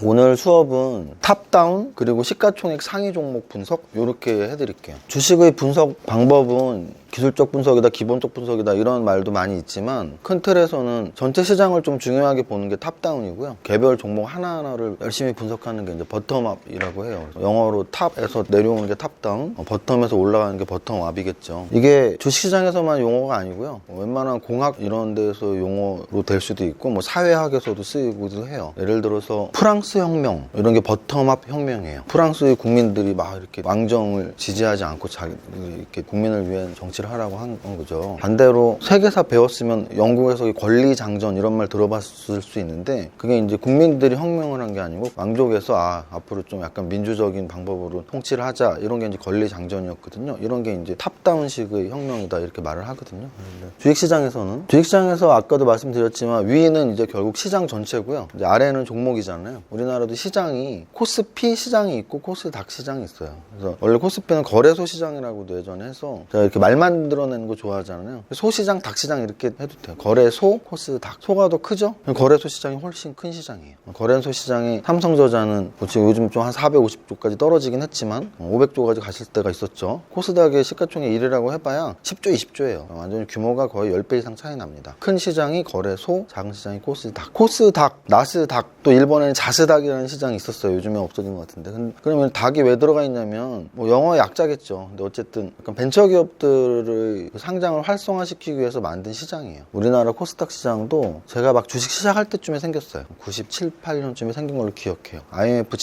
오늘 수업은 탑다운 그리고 시가총액 상위 종목 분석 이렇게 해드릴게요. 주식의 분석 방법은 기술적 분석이다, 기본적 분석이다 이런 말도 많이 있지만 큰 틀에서는 전체 시장을 좀 중요하게 보는 게 탑다운이고요. 개별 종목 하나하나를 열심히 분석하는 게 이제 버텀업이라고 해요. 영어로 탑에서 내려오는 게 탑다운, 버텀에서 올라가는 게 버텀업이겠죠. 이게 주식시장에서만 용어가 아니고요. 웬만한 공학 이런 데서 용어로 될 수도 있고 뭐 사회학에서도 쓰이기도 해요. 예를 들어서 프랑스 혁명 이런 게 버텀업 혁명이에요. 프랑스의 국민들이 막 이렇게 왕정을 지지하지 않고 자기 이렇게 국민을 위한 정치 하라고 한 거죠. 반대로 세계사 배웠으면 영국에서 권리장전 이런 말 들어봤을 수 있는데 그게 이제 국민들이 혁명을 한 게 아니고 왕족에서 앞으로 좀 약간 민주적인 방법으로 통치를 하자 이런 게 이제 권리장전이었거든요. 이런 게 이제 탑다운식의 혁명이다 이렇게 말을 하거든요. 주식시장에서 아까도 말씀드렸지만 위는 이제 결국 시장 전체고요. 이제 아래는 종목이잖아요. 우리나라도 시장이 코스피 시장이 있고 코스닥 시장이 있어요. 그래서 원래 코스피는 거래소 시장이라고도 예전에 해서 제가 이렇게 말만 만들어내는 거 좋아하잖아요. 소시장, 닭시장 이렇게 해도 돼요. 거래소, 코스닥. 소가 더 크죠? 거래소 시장이 훨씬 큰 시장이에요. 거래소 시장이 삼성전자는 지금 요즘 좀 한 450조까지 떨어지긴 했지만 500조까지 갔을 때가 있었죠. 코스닥의 시가총액 1위라고 해봐야 10조, 20조예요. 완전히 규모가 거의 10배 이상 차이 납니다. 큰 시장이 거래소, 작은 시장이 코스닥. 코스닥, 나스닥, 또 일본에는 자스닥이라는 시장이 있었어요. 요즘에 없어진 것 같은데. 그러면 닭이 왜 들어가 있냐면 뭐 영어의 약자겠죠. 근데 어쨌든 약간 벤처기업들 상장을 활성화시키기 위해서 만든 시장이에요. 우리나라 코스닥 시장도 제가 막 주식 시작할 때쯤에 생겼어요. 97, 8년쯤에 생긴 걸로 기억해요. IMF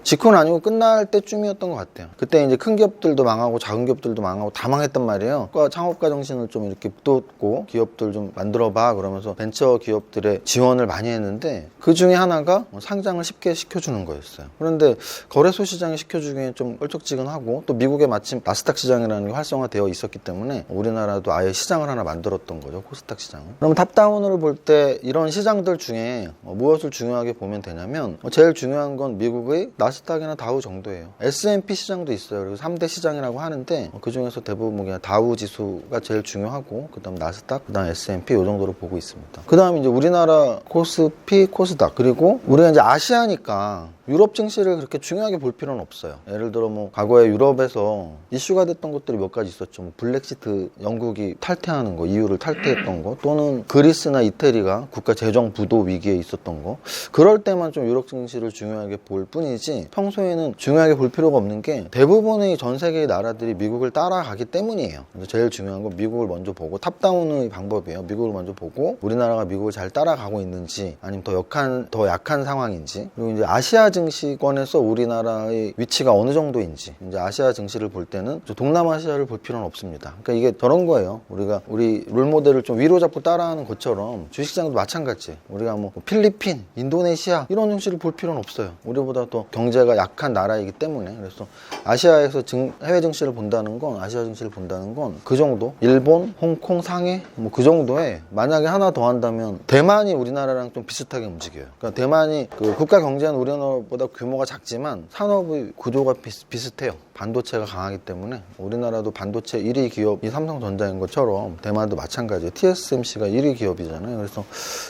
직후는 아니고 끝날 때쯤이었던 것 같아요. 그때 이제 큰 기업들도 망하고 작은 기업들도 망하고 다 망했단 말이에요. 창업가 정신을 좀 이렇게 돋고 기업들 좀 만들어봐 그러면서 벤처 기업들의 지원을 많이 했는데 그 중에 하나가 상장을 쉽게 시켜주는 거였어요. 그런데 거래소 시장이 시켜주기엔 좀 껄쩍지근하고 또 미국에 마침 나스닥 시장이라는 게 활성화되어 있었기 때문에 우리나라도 아예 시장을 하나 만들었던 거죠. 코스닥 시장을. 그럼 탑다운으로 볼 때 이런 시장들 중에 무엇을 중요하게 보면 되냐면 제일 중요한 건 미국의 나스닥이나 다우 정도예요. S&P 시장도 있어요. 그리고 3대 시장이라고 하는데 그 중에서 대부분 그냥 다우 지수가 제일 중요하고 그 다음 나스닥, 그 다음 S&P 이 정도로 보고 있습니다. 그 다음 이제 우리나라 코스피, 코스닥 그리고 우리가 이제 아시아니까 유럽 증시를 그렇게 중요하게 볼 필요는 없어요. 예를 들어 뭐 과거에 유럽에서 이슈가 됐던 것들이 몇 가지 있었죠. 뭐 블랙시트 영국이 탈퇴하는 거, EU를 탈퇴했던 거, 또는 그리스나 이태리가 국가 재정 부도 위기에 있었던 거. 그럴 때만 좀 유럽 증시를 중요하게 볼 뿐이지 평소에는 중요하게 볼 필요가 없는 게 대부분의 전 세계의 나라들이 미국을 따라가기 때문이에요. 그래서 제일 중요한 건 미국을 먼저 보고 탑다운의 방법이에요. 미국을 먼저 보고 우리나라가 미국을 잘 따라가고 있는지 아니면 더 약한 상황인지 그리고 이제 아시아 증시권에서 우리나라의 위치가 어느 정도인지 이제 아시아 증시를 볼 때는 동남아시아를 볼 필요는 없습니다. 그러니까 이게 저런 거예요. 우리 롤모델을 좀 위로 잡고 따라하는 것처럼 주식시장도 마찬가지. 우리가 뭐 필리핀, 인도네시아 이런 증시를 볼 필요는 없어요. 우리보다 더 경제가 약한 나라이기 때문에. 그래서 아시아에서 해외 증시를 본다는 건 아시아 증시를 본다는 건 그 정도. 일본, 홍콩, 상해 뭐 그 정도에 만약에 하나 더 한다면 대만이 우리나라랑 좀 비슷하게 움직여요. 그러니까 대만이 그 국가 경제는 우리나라보다 규모가 작지만 산업의 구조가 비슷해요. 반도체가 강하기 때문에 우리나라도 반도체 1위 기업이 삼성전자인 것처럼 대만도 마찬가지예요. TSMC가 1위 기업이잖아요. 그래서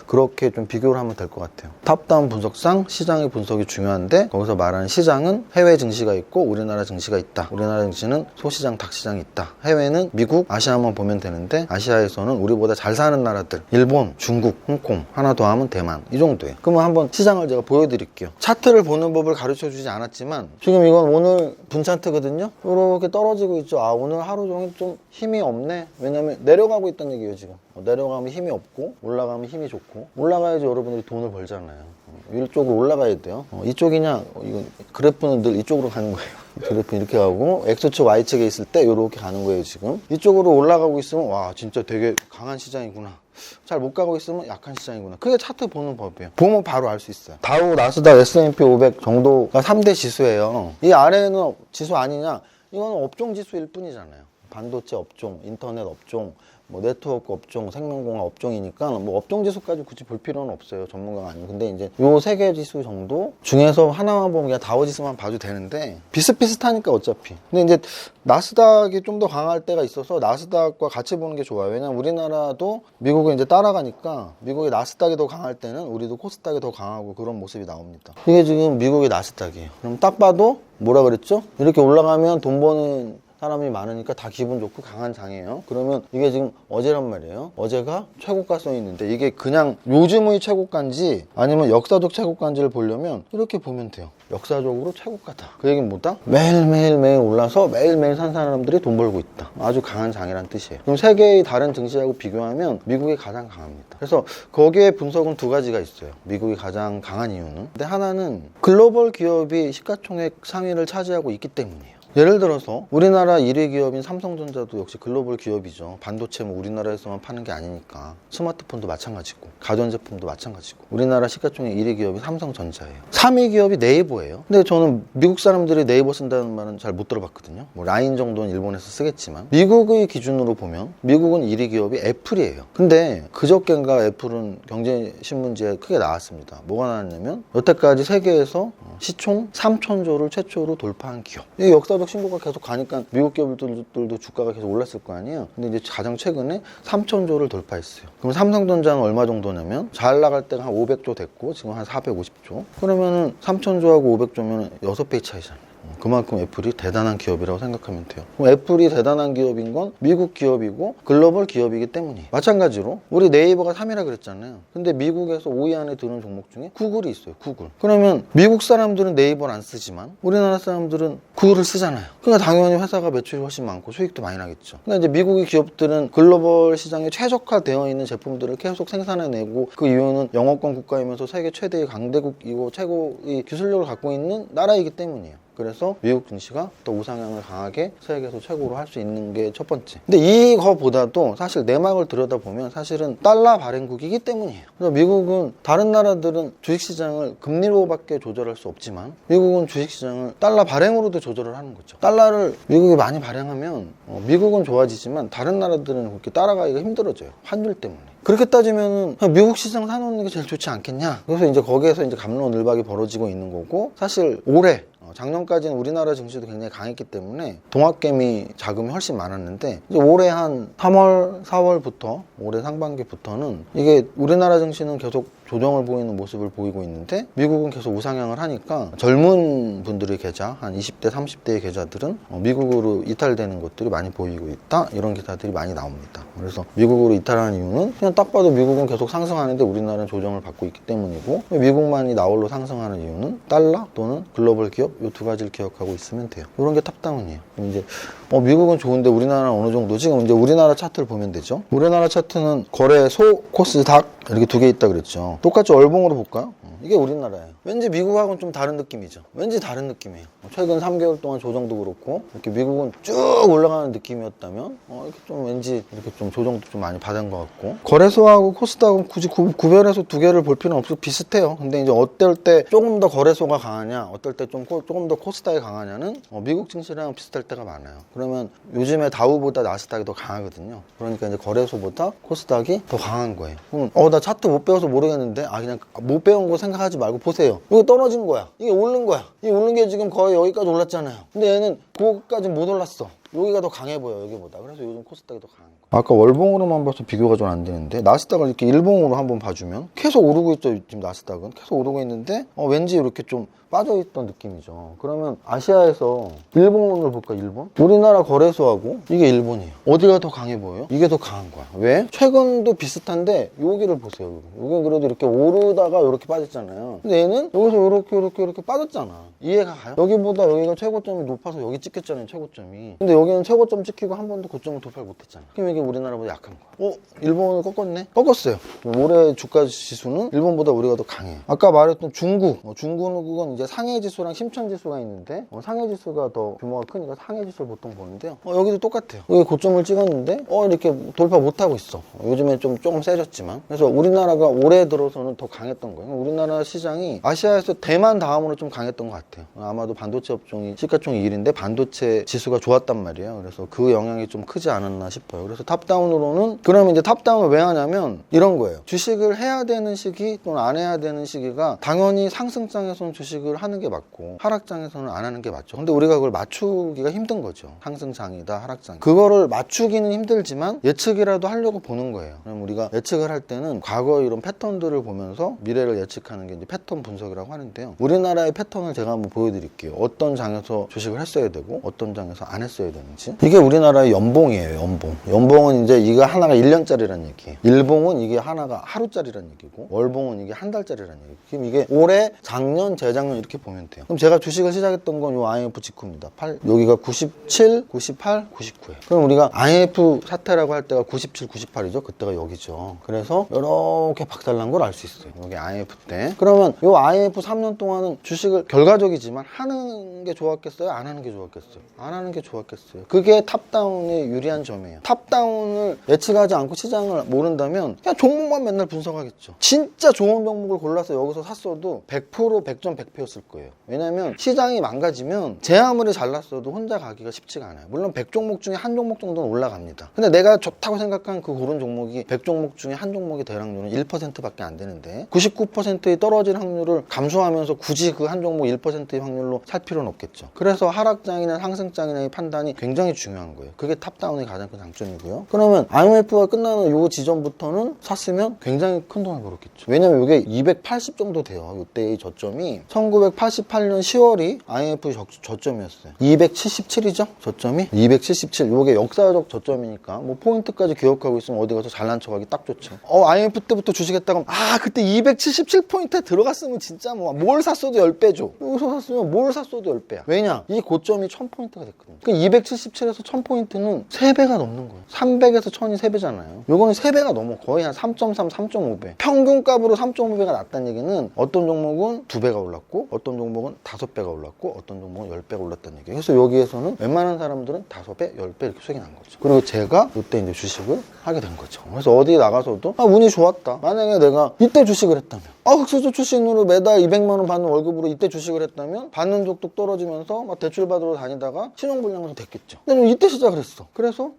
그렇게 좀 비교를 하면 될 것 같아요. 탑다운 분석상 시장의 분석이 중요한데 거기서 말하는 시장은 해외 증시가 있고 우리나라 증시가 있다. 우리나라 증시는 소시장, 닭시장이 있다. 해외는 미국, 아시아만 보면 되는데 아시아에서는 우리보다 잘 사는 나라들 일본, 중국, 홍콩 하나 더 하면 대만 이 정도예요. 그러면 한번 시장을 제가 보여드릴게요. 차트를 보는 법을 가르쳐주지 않았지만 지금 이건 오늘 분차트 거든요. 이렇게 떨어지고 있죠. 오늘 하루 종일 좀 힘이 없네. 왜냐면 내려가고 있다는 얘기예요. 지금 내려가면 힘이 없고 올라가면 힘이 좋고 올라가야지 여러분들이 돈을 벌잖아요. 이쪽으로 올라가야 돼요. 이쪽이냐 이건 그래프는 늘 이쪽으로 가는 거예요. 그래프 이렇게 가고 X축 Y축에 있을 때 이렇게 가는 거예요. 지금 이쪽으로 올라가고 있으면 와 진짜 되게 강한 시장이구나. 잘 못 가고 있으면 약한 시장이구나. 그게 차트 보는 법이에요. 보면 바로 알 수 있어요. 다우, 나스닥, S&P 500 정도가 3대 지수예요. 이 아래는 지수 아니냐? 이거는 업종 지수일 뿐이잖아요. 반도체 업종, 인터넷 업종, 뭐 네트워크 업종, 생명공학 업종이니까 뭐 업종 지수까지 굳이 볼 필요는 없어요. 전문가가 아니고. 근데 이제 요 세 개 지수 정도 중에서 하나만 보면 그냥 다우 지수만 봐도 되는데 비슷비슷하니까 어차피. 근데 이제 나스닥이 좀 더 강할 때가 있어서 나스닥과 같이 보는 게 좋아요. 왜냐면 우리나라도 미국을 이제 따라가니까 미국의 나스닥이 더 강할 때는 우리도 코스닥이 더 강하고 그런 모습이 나옵니다. 이게 지금 미국의 나스닥이에요. 그럼 딱 봐도 뭐라 그랬죠? 이렇게 올라가면 돈 버는 사람이 많으니까 다 기분 좋고 강한 장이에요. 그러면 이게 지금 어제란 말이에요. 어제가 최고가 써 있는데 이게 그냥 요즘의 최고가인지 아니면 역사적 최고가인지를 보려면 이렇게 보면 돼요. 역사적으로 최고가다. 그 얘기는 뭐다? 매일매일 올라서 매일매일 산 사람들이 돈 벌고 있다. 아주 강한 장이란 뜻이에요. 그럼 세계의 다른 증시하고 비교하면 미국이 가장 강합니다. 그래서 거기에 분석은 두 가지가 있어요. 미국이 가장 강한 이유는. 근데 하나는 글로벌 기업이 시가총액 상위를 차지하고 있기 때문이에요. 예를 들어서 우리나라 1위 기업인 삼성전자도 역시 글로벌 기업이죠. 반도체 뭐 우리나라에서만 파는 게 아니니까. 스마트폰도 마찬가지고 가전제품도 마찬가지고. 우리나라 시가총액 1위 기업이 삼성전자예요. 3위 기업이 네이버예요. 근데 저는 미국 사람들이 네이버 쓴다는 말은 잘 못 들어봤거든요. 뭐 라인 정도는 일본에서 쓰겠지만 미국의 기준으로 보면 미국은 1위 기업이 애플이에요. 근데 그저껜가 애플은 경제신문지에 크게 나왔습니다. 뭐가 나왔냐면 여태까지 세계에서 시총 3,000조를 최초로 돌파한 기업. 이 역사적 신고가 계속 가니까 미국 기업들도 주가가 계속 올랐을 거 아니에요. 근데 이제 가장 최근에 3,000조를 돌파했어요. 그럼 삼성전자는 얼마 정도냐면 잘 나갈 때가 한 500조 됐고 지금 한 450조. 그러면은 3,000조하고 500조면 6배 차이잖아요. 그만큼 애플이 대단한 기업이라고 생각하면 돼요. 그럼 애플이 대단한 기업인 건 미국 기업이고 글로벌 기업이기 때문이에요. 마찬가지로 우리 네이버가 3위라 그랬잖아요. 근데 미국에서 5위 안에 드는 종목 중에 구글이 있어요. 구글. 그러면 미국 사람들은 네이버를 안 쓰지만 우리나라 사람들은 구글을 쓰잖아요. 그러니까 당연히 회사가 매출이 훨씬 많고 수익도 많이 나겠죠. 그러니까 이제 미국의 기업들은 글로벌 시장에 최적화되어 있는 제품들을 계속 생산해내고 그 이유는 영어권 국가이면서 세계 최대의 강대국이고 최고의 기술력을 갖고 있는 나라이기 때문이에요. 그래서 미국 증시가 또 우상향을 강하게 세계에서 최고로 할 수 있는 게 첫 번째. 근데 이거보다도 사실 내막을 들여다보면 사실은 달러 발행국이기 때문이에요. 그래서 미국은 다른 나라들은 주식시장을 금리로밖에 조절할 수 없지만 미국은 주식시장을 달러 발행으로도 조절을 하는 거죠. 달러를 미국이 많이 발행하면 미국은 좋아지지만 다른 나라들은 그렇게 따라가기가 힘들어져요. 환율 때문에. 그렇게 따지면은 미국 시장 사놓는 게 제일 좋지 않겠냐? 그래서 이제 거기에서 이제 갑론을박이 벌어지고 있는 거고 사실 올해 작년까지는 우리나라 증시도 굉장히 강했기 때문에 동학개미 자금이 훨씬 많았는데 이제 올해 한 3월, 4월부터 올해 상반기부터는 이게 우리나라 증시는 계속 조정을 보이는 모습을 보이고 있는데 미국은 계속 우상향을 하니까 젊은 분들의 계좌 한 20대, 30대의 계좌들은 미국으로 이탈되는 것들이 많이 보이고 있다 이런 기사들이 많이 나옵니다. 그래서 미국으로 이탈하는 이유는 그냥 딱 봐도 미국은 계속 상승하는데 우리나라는 조정을 받고 있기 때문이고 미국만이 나홀로 상승하는 이유는 달러 또는 글로벌 기업 이 두 가지를 기억하고 있으면 돼요. 이런 게 탑다운이에요. 이제 미국은 좋은데 우리나라는 어느 정도 지금 이제 우리나라 차트를 보면 되죠. 우리나라 차트는 거래소, 코스닥 이렇게 두 개 있다 그랬죠. 똑같이 얼봉으로 볼까요? 이게 우리나라예요. 왠지 미국하고는 좀 다른 느낌이죠. 왠지 다른 느낌이에요. 최근 3개월 동안 조정도 그렇고 이렇게 미국은 쭉 올라가는 느낌이었다면 이렇게 좀 왠지 이렇게 좀 조정도 좀 많이 받은 것 같고 거래소하고 코스닥은 굳이 구별해서 두 개를 볼 필요는 없고 비슷해요. 근데 이제 어떨 때 조금 더 거래소가 강하냐 어떨 때 조금 더 코스닥이 강하냐는 미국 증시랑 비슷할 때가 많아요. 그러면 요즘에 다우보다 나스닥이 더 강하거든요. 그러니까 이제 거래소보다 코스닥이 더 강한 거예요. 그럼 나 차트 못 배워서 모르겠는데 그냥 못 배운 거 생각하지 말고 보세요. 이거 떨어진 거야. 이게 오른 거야. 이게 오른 게 지금 거의 여기까지 올랐잖아요. 근데 얘는 그거까지 못 올랐어. 여기가 더 강해 보여 여기보다. 그래서 요즘 코스닥이 더 강한 거야. 아까 월봉으로만 봐서 비교가 좀 안 되는데 나스닥을 이렇게 일봉으로 한번 봐주면 계속 오르고 있죠. 지금 나스닥은 계속 오르고 있는데 왠지 이렇게 좀 빠져있던 느낌이죠. 그러면 아시아에서 일본을 볼까? 일본? 우리나라 거래소하고 이게 일본이에요. 어디가 더 강해 보여요? 이게 더 강한 거야. 왜? 최근도 비슷한데 여기를 보세요. 여기 그래도 이렇게 오르다가 이렇게 빠졌잖아요. 근데 얘는 여기서 이렇게 빠졌잖아. 이해가 가요? 여기보다 여기가 최고점이 높아서 여기 찍혔잖아요. 최고점이. 근데 여기는 최고점 찍히고 한 번도 고점을 돌파를 못했잖아. 그럼 이게 우리나라보다 약한 거야. 일본을 꺾었네? 꺾었어요. 올해 주가 지수는 일본보다 우리가 더 강해. 아까 말했던 중국. 중국은 그건 이제 상해지수랑 심천지수가 있는데 상해지수가 더 규모가 크니까 상해지수를 보통 보는데요. 여기도 똑같아요. 여기 고점을 찍었는데 이렇게 돌파 못하고 있어. 요즘에 조금 세졌지만. 그래서 우리나라가 올해 들어서는 더 강했던 거예요. 우리나라 시장이 아시아에서 대만 다음으로 좀 강했던 것 같아요. 아마도 반도체 업종이 시가총액 1위인데 반도체 지수가 좋았단 말이에요. 그래서 그 영향이 좀 크지 않았나 싶어요. 그래서 탑다운으로는, 그러면 이제 탑다운을 왜 하냐면 이런 거예요. 주식을 해야 되는 시기 또는 안 해야 되는 시기가 당연히 상승장에서는 주식을 하는 게 맞고 하락장에서는 안 하는 게 맞죠. 근데 우리가 그걸 맞추기가 힘든 거죠. 상승장이다 하락장, 그거를 맞추기는 힘들지만 예측이라도 하려고 보는 거예요. 그럼 우리가 예측을 할 때는 과거 이런 패턴들을 보면서 미래를 예측하는 게 이제 패턴 분석이라고 하는데요. 우리나라의 패턴을 제가 한번 보여드릴게요. 어떤 장에서 주식을 했어야 되고 어떤 장에서 안 했어야 되는지. 이게 우리나라의 연봉이에요. 연봉은 이제 이거 하나가 1년짜리란 얘기예요. 일봉은 이게 하나가 하루짜리란 얘기고, 월봉은 이게 한 달짜리란 얘기예요. 그럼 이게 올해, 작년, 재작년 이렇게 보면 돼요. 그럼 제가 주식을 시작했던 건 요 IMF 직후입니다. 여기가 97, 98, 99예요. 그럼 우리가 IMF 사태라고 할 때가 97, 98이죠. 그때가 여기죠. 그래서 이렇게 박살난 걸 알 수 있어요. 여기 IMF 때. 그러면 요 IMF 3년 동안은 주식을 결과적이지만 하는 게 좋았겠어요? 안 하는 게 좋았겠어요? 안 하는 게 좋았겠어요. 그게 탑다운의 유리한 점이에요. 탑다운을 예측하지 않고 시장을 모른다면 그냥 종목만 맨날 분석하겠죠. 진짜 좋은 종목을 골라서 여기서 샀어도 100% 100점 100패였을 거예요. 왜냐면 시장이 망가지면 제 아무리 잘났어도 혼자 가기가 쉽지가 않아요. 물론 100종목 중에 한 종목 정도는 올라갑니다. 근데 내가 좋다고 생각한 그 고른 종목이 100종목 중에 한 종목의 대락률은 1%밖에 안 되는데 99%의 떨어질 확률을 감수하면서 굳이 그 한 종목 1%의 확률로 살 필요는 없겠죠. 그래서 하락장이나 상승장이나의 판단이 굉장히 중요한 거예요. 그게 탑다운의 가장 큰 장점이고요. 그러면 IMF가 끝나는 요 지점부터는 샀으면 굉장히 큰 돈을 벌었겠죠. 왜냐면 이게 280 정도 돼요. 이때의 저점이 1988년 10월이 IMF 저점이었어요. 277이죠? 저점이 277. 요게 역사적 저점이니까 뭐 포인트까지 기억하고 있으면 어디 가서 잘난 척하기 딱 좋죠. IMF 때부터 주식했다가 그때 277포인트에 들어갔으면 진짜 뭘 샀어도 10배죠. 여기서 샀으면 뭘 샀어도 10배야. 왜냐? 이 고점이 1000포인트가 됐거든요. 그러니까 277에서 1000포인트는 3배가 넘는 거예요. 300에서 1000이 3배잖아요. 요거는 3배가 넘어. 거의 한 3.3, 3.5배. 평균값으로 3.5배가 났다는 얘기는 어떤 종목은 2배가 올랐고 어떤 종목은 5배가 올랐고 어떤 종목은 10배가 올랐다는 얘기예요. 그래서 여기에서는 웬만한 사람들은 5배, 10배 이렇게 수익이 난 거죠. 그리고 제가 이때 이제 주식을 하게 된 거죠. 그래서 어디 나가서도 운이 좋았다. 만약에 내가 이때 주식을 했다면, 흑수저 출신으로 매달 200만 원 받는 월급으로 이때 주식을 했다면 받는 족족 떨어지면서 막 대출 받으러 다니다가 신용불량도 됐겠죠. 근데 이때 시작을 했어. 그래서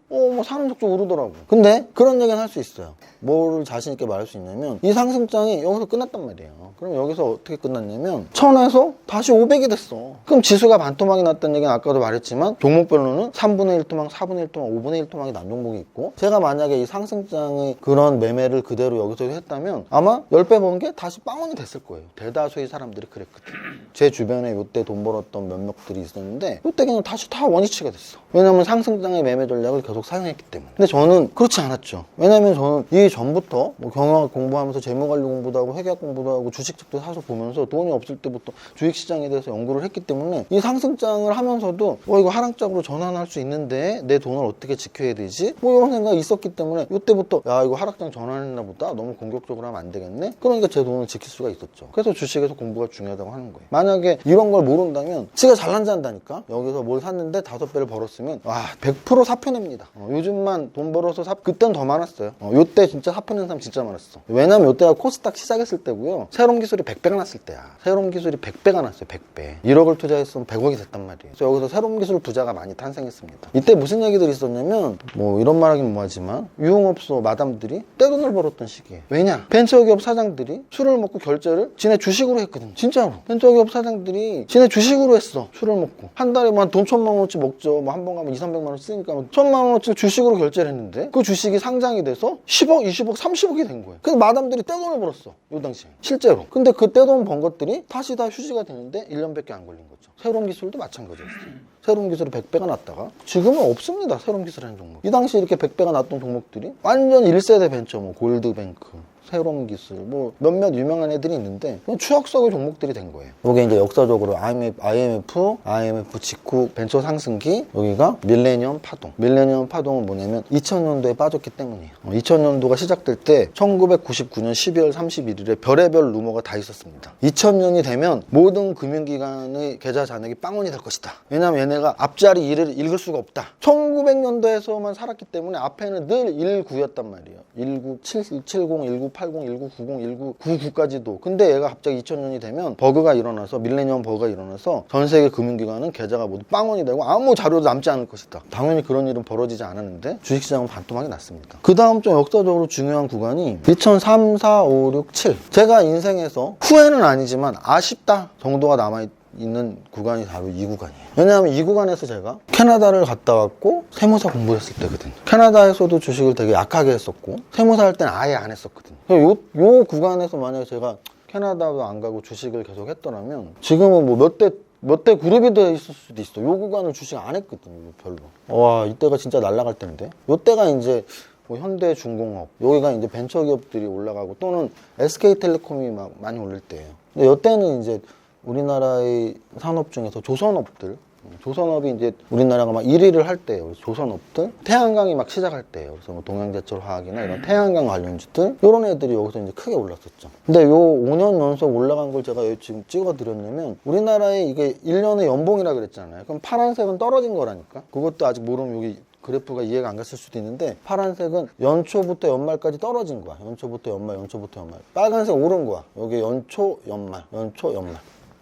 사는 족족 오르더라고. 근데 그런 얘기는 할 수 있어요. 뭐를 자신 있게 말할 수 있냐면 이 상승장이 여기서 끝났단 말이에요. 그럼 여기서 어떻게 끝났냐면 1000에서 다시 500이 됐어. 그럼 지수가 반토막이 났다는 얘기는 아까도 말했지만 종목별로는 3분의 1토막, 4분의 1토막, 5분의 1토막이 난 종목이 있고, 제가 만약에 이 상승장의 그런 매매를 그대로 여기서 했다면 아마 10배 번 게 다시 빵원이 됐을 거예요. 대다수의 사람들이 그랬거든. 제 주변에 이때 돈 벌었던 몇몇들이 있었는데 이때 그냥 다시 다 원위치가 됐어. 왜냐면 상승장의 매매 전략을 계속 사용했기 때문에. 근데 저는 그렇지 않았죠. 왜냐면 저는 이 전부터 경영학 공부하면서 재무관리 공부도 하고 회계학 공부도 하고 주식책도 사서 보면서 돈이 없을 때부터 주식시장에 대해서 연구를 했기 때문에 이 상승장을 하면서도 이거 하락장으로 전환할 수 있는데 내 돈을 어떻게 지켜야 되지? 이런 생각이 있었기 때문에 이때부터 이거 하락장 전환했나 보다. 너무 공격적으로 하면 안 되겠네. 그러니까 제 돈을 지킬 수가 있었죠. 그래서 주식에서 공부가 중요하다고 하는 거예요. 만약에 이런 걸 모른다면 지가 잘난 잔다니까. 여기서 뭘 샀는데 5배를 벌었으면 100% 사표냅니다. 요즘만 돈 벌어서 그때는 더 많았어요. 요때 진짜 사표낸 사람 진짜 많았어. 왜냐면 요때가 코스닥 시작했을 때고요. 새로운 기술이 100배가 났을 때야. 새로운 기술이 100배가 났어요. 100배. 1억을 투자했으면 100억이 됐단 말이에요. 그래서 여기서 새로운 기술 부자가 많이 탄생했습니다. 이때 무슨 얘기들이 있었냐면 이런 말 하긴 뭐하지만 유흥업소 마담들이 떼돈을 벌었던 시기에. 왜냐? 벤처기업 사장들이 술을 먹고 결제를 지네 주식으로 했거든. 진짜로. 벤처기업 사장들이 지네 주식으로 했어. 술을 먹고. 한 달에 돈 1000만 원어치 먹죠. 한 번 가면 2, 300만 원 쓰니까 1000만 원어치 주식으로 결제를 했는데 그 주식이 상장이 돼서 10억, 20억, 30억이 된 거예요. 그래서 마담들이 떼돈을 벌었어. 요 당시에. 실제로. 근데 그 떼돈 번 것들이 다시 다 휴지가 되는데 1년밖에 안 걸린 거죠. 새로운 기술도 마찬가지였어요. 새로운 기술이 100배가 났다가 지금은 없습니다. 새로운 기술이라는 종목. 이 당시 이렇게 100배가 났던 종목들이 완전 1세대 벤처, 골드뱅크, 새로운 기술, 몇몇 유명한 애들이 있는데 추억 속의 종목들이 된 거예요. 이게 이제 역사적으로 IMF 직후 벤처 상승기, 여기가 밀레니엄 파동. 밀레니엄 파동은 뭐냐면 2000년도에 빠졌기 때문이에요. 2000년도가 시작될 때 1999년 12월 31일에 별의별 루머가 다 있었습니다. 2000년이 되면 모든 금융기관의 계좌 잔액이 빵원이 될 것이다. 왜냐면 얘네가 앞자리 1을 읽을 수가 없다. 1900년도에서만 살았기 때문에 앞에는 늘 19였단 말이에요. 19, 770, 19 1980, 1990, 1999까지도. 근데 얘가 갑자기 2000년이 되면 버그가 일어나서 밀레니엄 버그가 일어나서 전 세계 금융기관은 계좌가 모두 빵원이 되고 아무 자료도 남지 않을 것이다. 당연히 그런 일은 벌어지지 않았는데 주식시장은 반토막이 났습니다. 그 다음 좀 역사적으로 중요한 구간이 2003, 4, 5, 6, 7. 제가 인생에서 후회는 아니지만 아쉽다 정도가 남아있는 구간이 바로 이 구간이에요. 왜냐하면 이 구간에서 제가 캐나다를 갔다 왔고 세무사 공부했을 때거든요. 캐나다에서도 주식을 되게 약하게 했었고 세무사 할 때는 아예 안 했었거든요. 요 구간에서 만약에 제가 캐나다도 안 가고 주식을 계속 했더라면 지금은 뭐 몇 대 그룹이 돼 있을 수도 있어. 요 구간을 주식 안 했거든요. 별로. 와, 이때가 진짜 날아갈 때인데. 요때가 이제 뭐 현대중공업, 여기가 이제 벤처기업들이 올라가고 또는 SK텔레콤이 막 많이 올릴 때예요. 근데 이때는 이제 우리나라의 산업 중에서 조선업이 이제 우리나라가 막 1위를 할 때예요. 조선업들, 태양광이 막 시작할 때예요. 그래서 뭐 동양제철화학이나 이런 태양광 관련주들 이런 애들이 여기서 이제 크게 올랐었죠. 근데 요 5년 연속 올라간 걸 제가 지금 찍어드렸냐면 우리나라에 이게 1년의 연봉이라 그랬잖아요. 그럼 파란색은 떨어진 거라니까. 그것도 아직 모르면 여기 그래프가 이해가 안 갔을 수도 있는데 파란색은 연초부터 연말까지 떨어진 거야. 연초부터 연말. 빨간색 오른 거야. 여기 연초, 연말.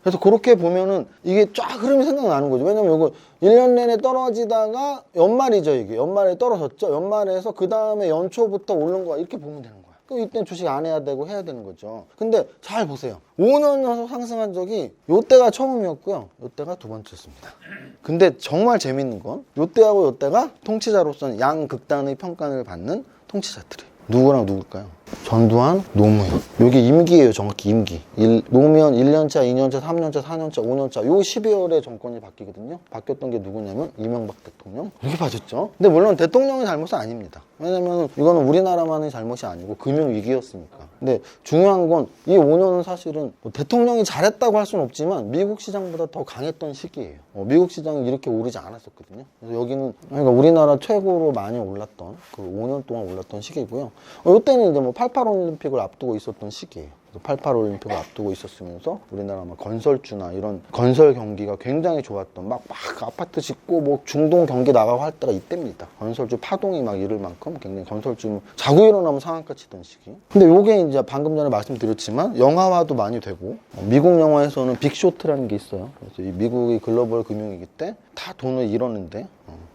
그래서 그렇게 보면은 이게 쫙 흐름이 생각나는 거죠. 왜냐면 이거 1년 내내 떨어지다가 연말이죠, 이게. 연말에 떨어졌죠. 연말에서 그 다음에 연초부터 오른 거야. 이렇게 보면 되는 거야. 그럼 이때는 주식 안 해야 되고 해야 되는 거죠. 근데 잘 보세요. 5년 연속 상승한 적이 요때가 처음이었고요. 요때가 두 번째였습니다. 근데 정말 재밌는 건 요때하고 요때가 통치자로서는 양극단의 평가를 받는 통치자들이에요. 누구랑 누굴까요? 전두환, 노무현. 이게 임기예요. 정확히 임기. 노무현 1년차, 2년차, 3년차, 4년차, 5년차 요 12월에 정권이 바뀌거든요. 바뀌었던 게 누구냐면 이명박 대통령. 이렇게 봐줬죠. 근데 물론 대통령의 잘못은 아닙니다. 왜냐면 이거는 우리나라만의 잘못이 아니고 금융위기였으니까. 근데 중요한 건 이 5년은 사실은 뭐 대통령이 잘했다고 할 수는 없지만 미국 시장보다 더 강했던 시기예요. 미국 시장이 이렇게 오르지 않았었거든요. 그래서 여기는 그러니까 우리나라 최고로 많이 올랐던 그 5년 동안 올랐던 시기고요. 이때는 이제 뭐 88 올림픽을 앞두고 있었던 시기예요. 88 올림픽을 앞두고 있었으면서 우리나라 막 건설주나 이런 건설 경기가 굉장히 좋았던 막 아파트 짓고 뭐 중동 경기 나가고 할 때가 이때입니다. 건설주 파동이 막 이를 만큼 굉장히 건설주 자고 일어나면 상한가 치던 시기. 근데 요게 이제 방금 전에 말씀드렸지만 영화화도 많이 되고 미국 영화에서는 빅쇼트라는 게 있어요. 그래서 이 미국의 글로벌 금융위기 때 다 돈을 잃었는데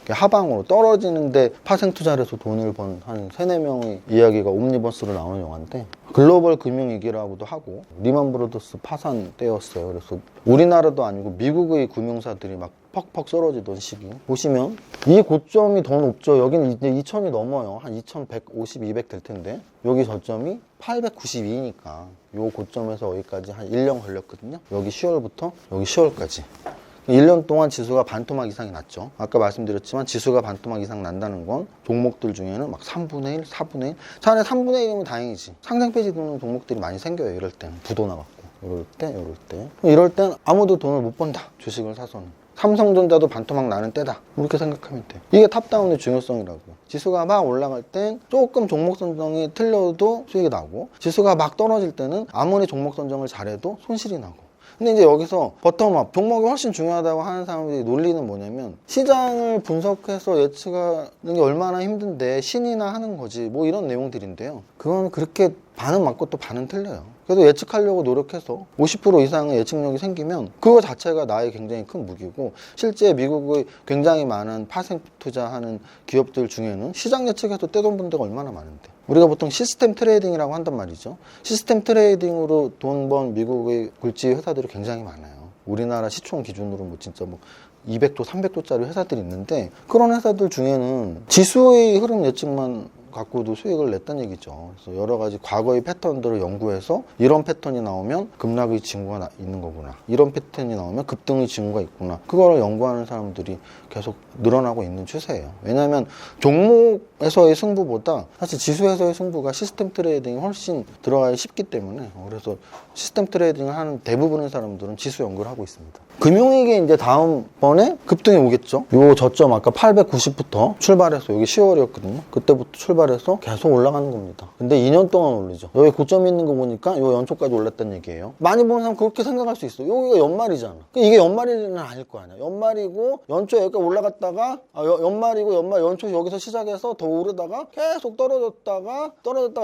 하방으로 떨어지는데 파생 투자를 해서 돈을 번 한 3, 4명의 이야기가 옴니버스로 나오는 영화인데 글로벌 금융위기라고도 하고 리만 브로더스 파산 때였어요. 그래서 우리나라도 아니고 미국의 금융사들이 막 퍽퍽 썰어지던 시기 보시면 이 고점이 더 높죠. 여기는 이제 2000이 넘어요. 한 2150, 200 될 텐데 여기 저점이 892니까 요 고점에서 여기까지 한 1년 걸렸거든요. 여기 10월부터 여기 10월까지 1년 동안 지수가 반토막 이상이 났죠. 아까 말씀드렸지만 지수가 반토막 이상 난다는 건 종목들 중에는 막 3분의 1, 4분의 1 차라리 3분의 1이면 다행이지. 상장 폐지 되는 종목들이 많이 생겨요. 이럴 때는 부도 나갖고 이럴 땐 아무도 돈을 못 번다. 주식을 사서는 삼성전자도 반토막 나는 때다. 이렇게 생각하면 돼. 이게 탑다운의 중요성이라고요. 지수가 막 올라갈 땐 조금 종목 선정이 틀려도 수익이 나고 지수가 막 떨어질 때는 아무리 종목 선정을 잘해도 손실이 나고. 근데 이제 여기서 버텀업, 종목이 훨씬 중요하다고 하는 사람들이 논리는 뭐냐면 시장을 분석해서 예측하는 게 얼마나 힘든데 신이나 하는 거지 뭐 이런 내용들인데요. 그건 그렇게 반은 맞고 또 반은 틀려요. 그래도 예측하려고 노력해서 50% 이상의 예측력이 생기면 그거 자체가 나의 굉장히 큰 무기고 실제 미국의 굉장히 많은 파생 투자하는 기업들 중에는 시장 예측해서 떼돈 번 데가 얼마나 많은데 우리가 보통 시스템 트레이딩이라고 한단 말이죠. 시스템 트레이딩으로 돈 번 미국의 굴지 회사들이 굉장히 많아요. 우리나라 시총 기준으로 뭐 진짜 뭐 200조, 300조짜리 회사들이 있는데 그런 회사들 중에는 지수의 흐름 예측만 갖고도 수익을 냈다는 얘기죠. 그래서 여러 가지 과거의 패턴들을 연구해서 이런 패턴이 나오면 급락의 징후가 있는 거구나. 이런 패턴이 나오면 급등의 징후가 있구나. 그거를 연구하는 사람들이 계속 늘어나고 있는 추세예요. 왜냐하면 종목에서의 승부보다 사실 지수에서의 승부가 시스템 트레이딩이 훨씬 들어가기 쉽기 때문에 그래서 시스템 트레이딩을 하는 대부분의 사람들은 지수 연구를 하고 있습니다. 금융위기 이제 다음번에 급등이 오겠죠. 요 저점 아까 890부터 출발해서 여기 10월이었거든요. 그때부터 출발해서 계속 올라가는 겁니다. 근데 2년 동안 오르죠. 여기 고점 있는 거 보니까 요 연초까지 올랐다는 얘기예요. 많이 보는 사람 그렇게 생각할 수 있어. 여기가 연말이잖아. 이게 연말이는 아닐 거 아니야. 연말이고 연초 여기까지 올라갔다가 연말이고 연초 여기서 시작해서 더 오르다가 계속 떨어졌다가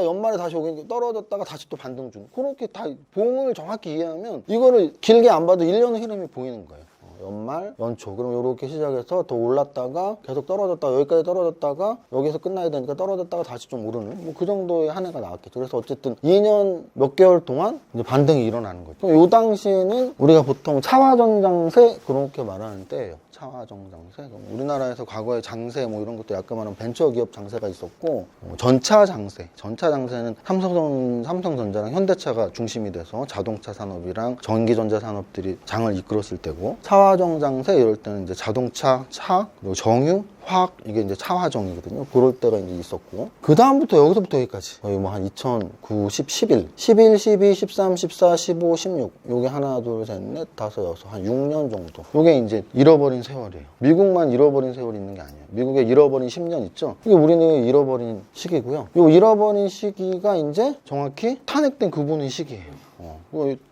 연말에 다시 오게 떨어졌다가 다시 또 반등 중. 그렇게 다 봉을 정확히 이해하면 이거를 길게 안 봐도 1년의 흐름이 보이는 거예요. 연말, 연초. 그럼 이렇게 시작해서 더 올랐다가 계속 떨어졌다가 여기까지 떨어졌다가 여기서 끝나야 되니까 떨어졌다가 다시 좀 오르는 뭐 그 정도의 한 해가 나왔겠죠. 그래서 어쨌든 2년 몇 개월 동안 이제 반등이 일어나는 거죠. 그럼 요 당시에는 우리가 보통 차화정장세 그렇게 말하는 때예요. 차화정장세. 우리나라에서 과거에 장세 뭐 이런 것도 약간 말하면 벤처기업 장세가 있었고 전차장세. 전차장세는 삼성전자랑 현대차가 중심이 돼서 자동차 산업이랑 전기전자 산업들이 장을 이끌었을 때고 차화정장세 이럴 때는 이제 자동차, 차, 그리고 정유, 화학 이게 이제 차화정이거든요. 그럴 때가 이제 있었고 그 다음부터 여기서부터 여기까지 거의 뭐 한 2009, 10, 11, 11, 12, 13, 14, 15, 16 요게 하나, 둘, 셋, 넷, 다섯, 여섯 한 6년 정도 요게 이제 잃어버린 세월이에요. 미국만 잃어버린 세월이 있는 게 아니에요. 미국에 잃어버린 10년 있죠. 이게 우리는 잃어버린 시기고요. 요 잃어버린 시기가 이제 정확히 탄핵된 그분의 시기예요.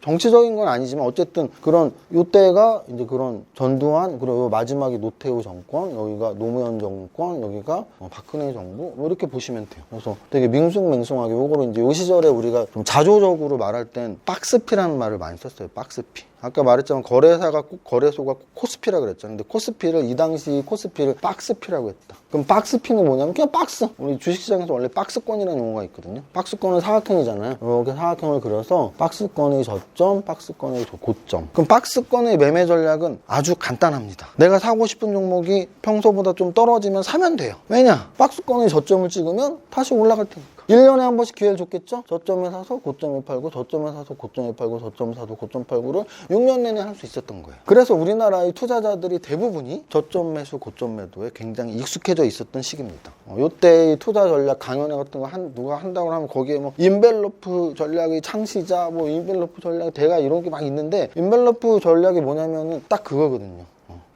정치적인 건 아니지만 어쨌든 그런 요때가 이제 그런 전두환 그리고 마지막에 노태우 정권 여기가 노무현 정권 여기가 박근혜 정부 뭐 이렇게 보시면 돼요. 그래서 되게 밍숭맹숭하게 요거를 이제 요 시절에 우리가 좀 자조적으로 말할 땐 박스피라는 말을 많이 썼어요. 박스피. 아까 말했지만 거래소가 꼭 코스피라 그랬잖아요. 근데 코스피를 이 당시 코스피를 박스피라고 했다. 그럼 박스피는 뭐냐면 그냥 박스. 우리 주식시장에서 원래 박스권이라는 용어가 있거든요. 박스권은 사각형이잖아요. 이렇게 사각형을 그려서 박스권의 저점, 박스권의 고점. 그럼 박스권의 매매 전략은 아주 간단합니다. 내가 사고 싶은 종목이 평소보다 좀 떨어지면 사면 돼요. 왜냐? 박스권의 저점을 찍으면 다시 올라갈 테니까. 1년에 한 번씩 기회를 줬겠죠? 저점에 사서 고점에 팔고 저점에 사서 고점에 팔고 저점 사도 고점 팔고를 6년 내내 할 수 있었던 거예요. 그래서 우리나라의 투자자들이 대부분이 저점 매수 고점 매도에 굉장히 익숙해져 있었던 시기입니다. 요때의 투자 전략 강연회 같은 거 누가 한다고 하면 거기에 뭐 인벨로프 전략의 창시자 뭐 인벨로프 전략의 대가 이런 게 막 있는데 인벨로프 전략이 뭐냐면은 딱 그거거든요.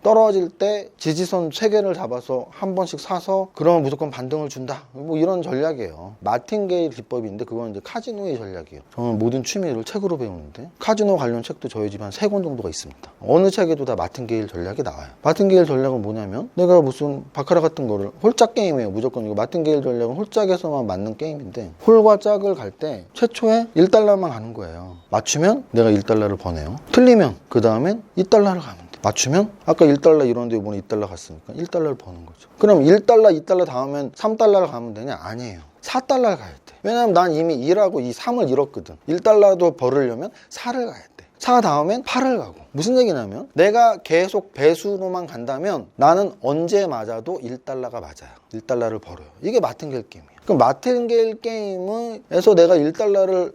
떨어질 때 지지선 3개를 잡아서 한 번씩 사서 그러면 무조건 반등을 준다 뭐 이런 전략이에요. 마틴게일 기법인데 그건 이제 카지노의 전략이에요. 저는 모든 취미를 책으로 배우는데 카지노 관련 책도 저희 집 한 3권 정도가 있습니다. 어느 책에도 다 마틴게일 전략이 나와요. 마틴게일 전략은 뭐냐면 내가 무슨 바카라 같은 거를 홀짝 게임이에요. 무조건 이거 마틴게일 전략은 홀짝에서만 맞는 게임인데 홀과 짝을 갈 때 최초에 1달러만 가는 거예요. 맞추면 내가 1달러를 버네요. 틀리면 그 다음엔 2달러를 가면 돼. 맞추면 아까 1달러 이런데 이번에 2달러 갔으니까 1달러를 버는 거죠. 그럼 1달러, 2달러 다음엔 3달러를 가면 되냐? 아니에요. 4달러를 가야 돼. 왜냐면 난 이미 2라고 이 3을 잃었거든. 1달러도 벌으려면 4를 가야 돼. 4 다음엔 8을 가고. 무슨 얘기냐면 내가 계속 배수로만 간다면 나는 언제 맞아도 1달러가 맞아요. 1달러를 벌어요. 이게 마틴게일 게임이에요. 그럼 마틴게일 게임에서 내가 1달러를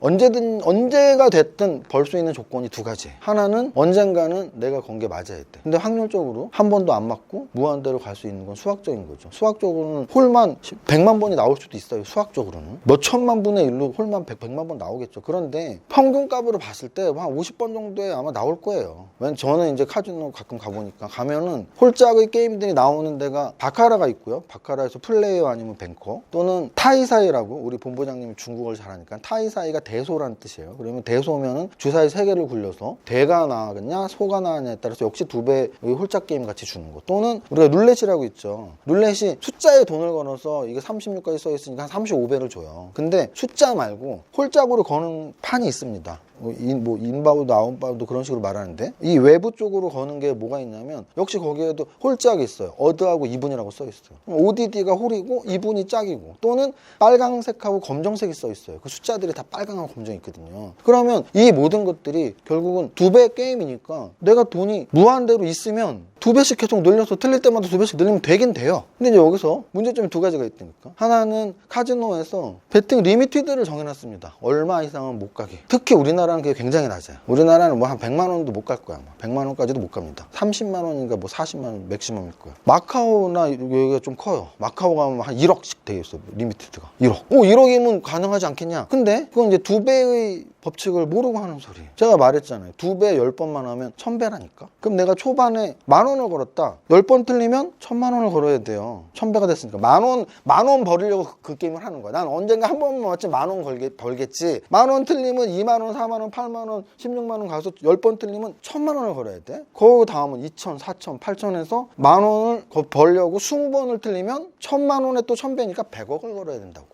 언제가 됐든 벌 수 있는 조건이 2가지예요. 하나는 언젠가는 내가 건 게 맞아야 돼. 근데 확률적으로 한 번도 안 맞고 무한대로 갈 수 있는 건 수학적인 거죠. 수학적으로는 홀만 100만 번이 나올 수도 있어요. 수학적으로는. 몇 천만 분의 1로 홀만 100만 번 나오겠죠. 그런데 평균값으로 봤을 때 한 50번 정도에 아마 나올 거예요. 왜냐면 저는 이제 카지노 가끔 가보니까 가면은 홀짝의 게임들이 나오는 데가 바카라가 있고요. 바카라에서 플레이어 아니면 뱅커 또는 타이사이라고 우리 본부장님이 중국어를 잘하니까 타이사이가 대소라는 뜻이에요. 그러면 대소면은 주사위 3개를 굴려서 대가 나가냐 소가 나가냐에 따라서 역시 2배의 홀짝 게임 같이 주는 거. 또는 우리가 룰렛이라고 있죠. 룰렛이 숫자에 돈을 걸어서 이게 36까지 써 있으니까 한 35배를 줘요. 근데 숫자 말고 홀짝으로 거는 판이 있습니다. 인바우드, 아웃바우드 그런 식으로 말하는데 이 외부 쪽으로 거는 게 뭐가 있냐면 역시 거기에도 홀짝이 있어요. 어드하고 이분이라고 써 있어요. ODD가 홀이고 이분이 짝이고 또는 빨강색하고 검정색이 써 있어요. 그 숫자들이 다 빨강하고 검정이 있거든요. 그러면 이 모든 것들이 결국은 2배 게임이니까 내가 돈이 무한대로 있으면 2배씩 계속 늘려서 틀릴 때마다 2배씩 늘리면 되긴 돼요. 근데 이제 여기서 문제점이 2가지가 있다니까. 하나는 카지노에서 베팅 리미티드를 정해놨습니다. 얼마 이상은 못 가게. 특히 우리나라는 그게 굉장히 낮아요. 우리나라는 뭐 한 100만 원도 못 갈 거야. 100만 원까지도 못 갑니다. 30만 원인가 뭐 40만 원 맥시멈일 거야. 마카오나 여기가 좀 커요. 마카오 가면 한 1억씩 돼 있어. 리미티드가. 1억. 1억이면 가능하지 않겠냐. 근데 그건 이제 2배의 법칙을 모르고 하는 소리. 제가 말했잖아요. 2배 10번만 하면 1000배라니까. 그럼 내가 초반에 10,000원을 걸었다. 10번 틀리면 10,000,000원을 걸어야 돼요. 1000배가 됐으니까. 만원 벌이려고 그 게임을 하는 거야. 난 언젠가 한 번만 맞지 10,000원 벌겠지. 10,000원 틀리면 20,000원, 40,000원, 80,000원, 16만원 가서 10번 틀리면 10,000,000원을 걸어야 돼. 그 다음은 2,000, 4,000, 8,000에서 10,000원을 벌려고 20번을 틀리면 1,000만원에 또 1,000배니까 100억을 걸어야 된다고.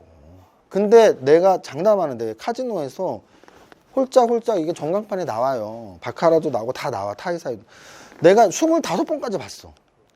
근데 내가 장담하는데 카지노에서 홀짝홀짝 이게 전광판에 나와요. 바카라도 나오고 다 나와. 타이사이도. 내가 25번까지 봤어.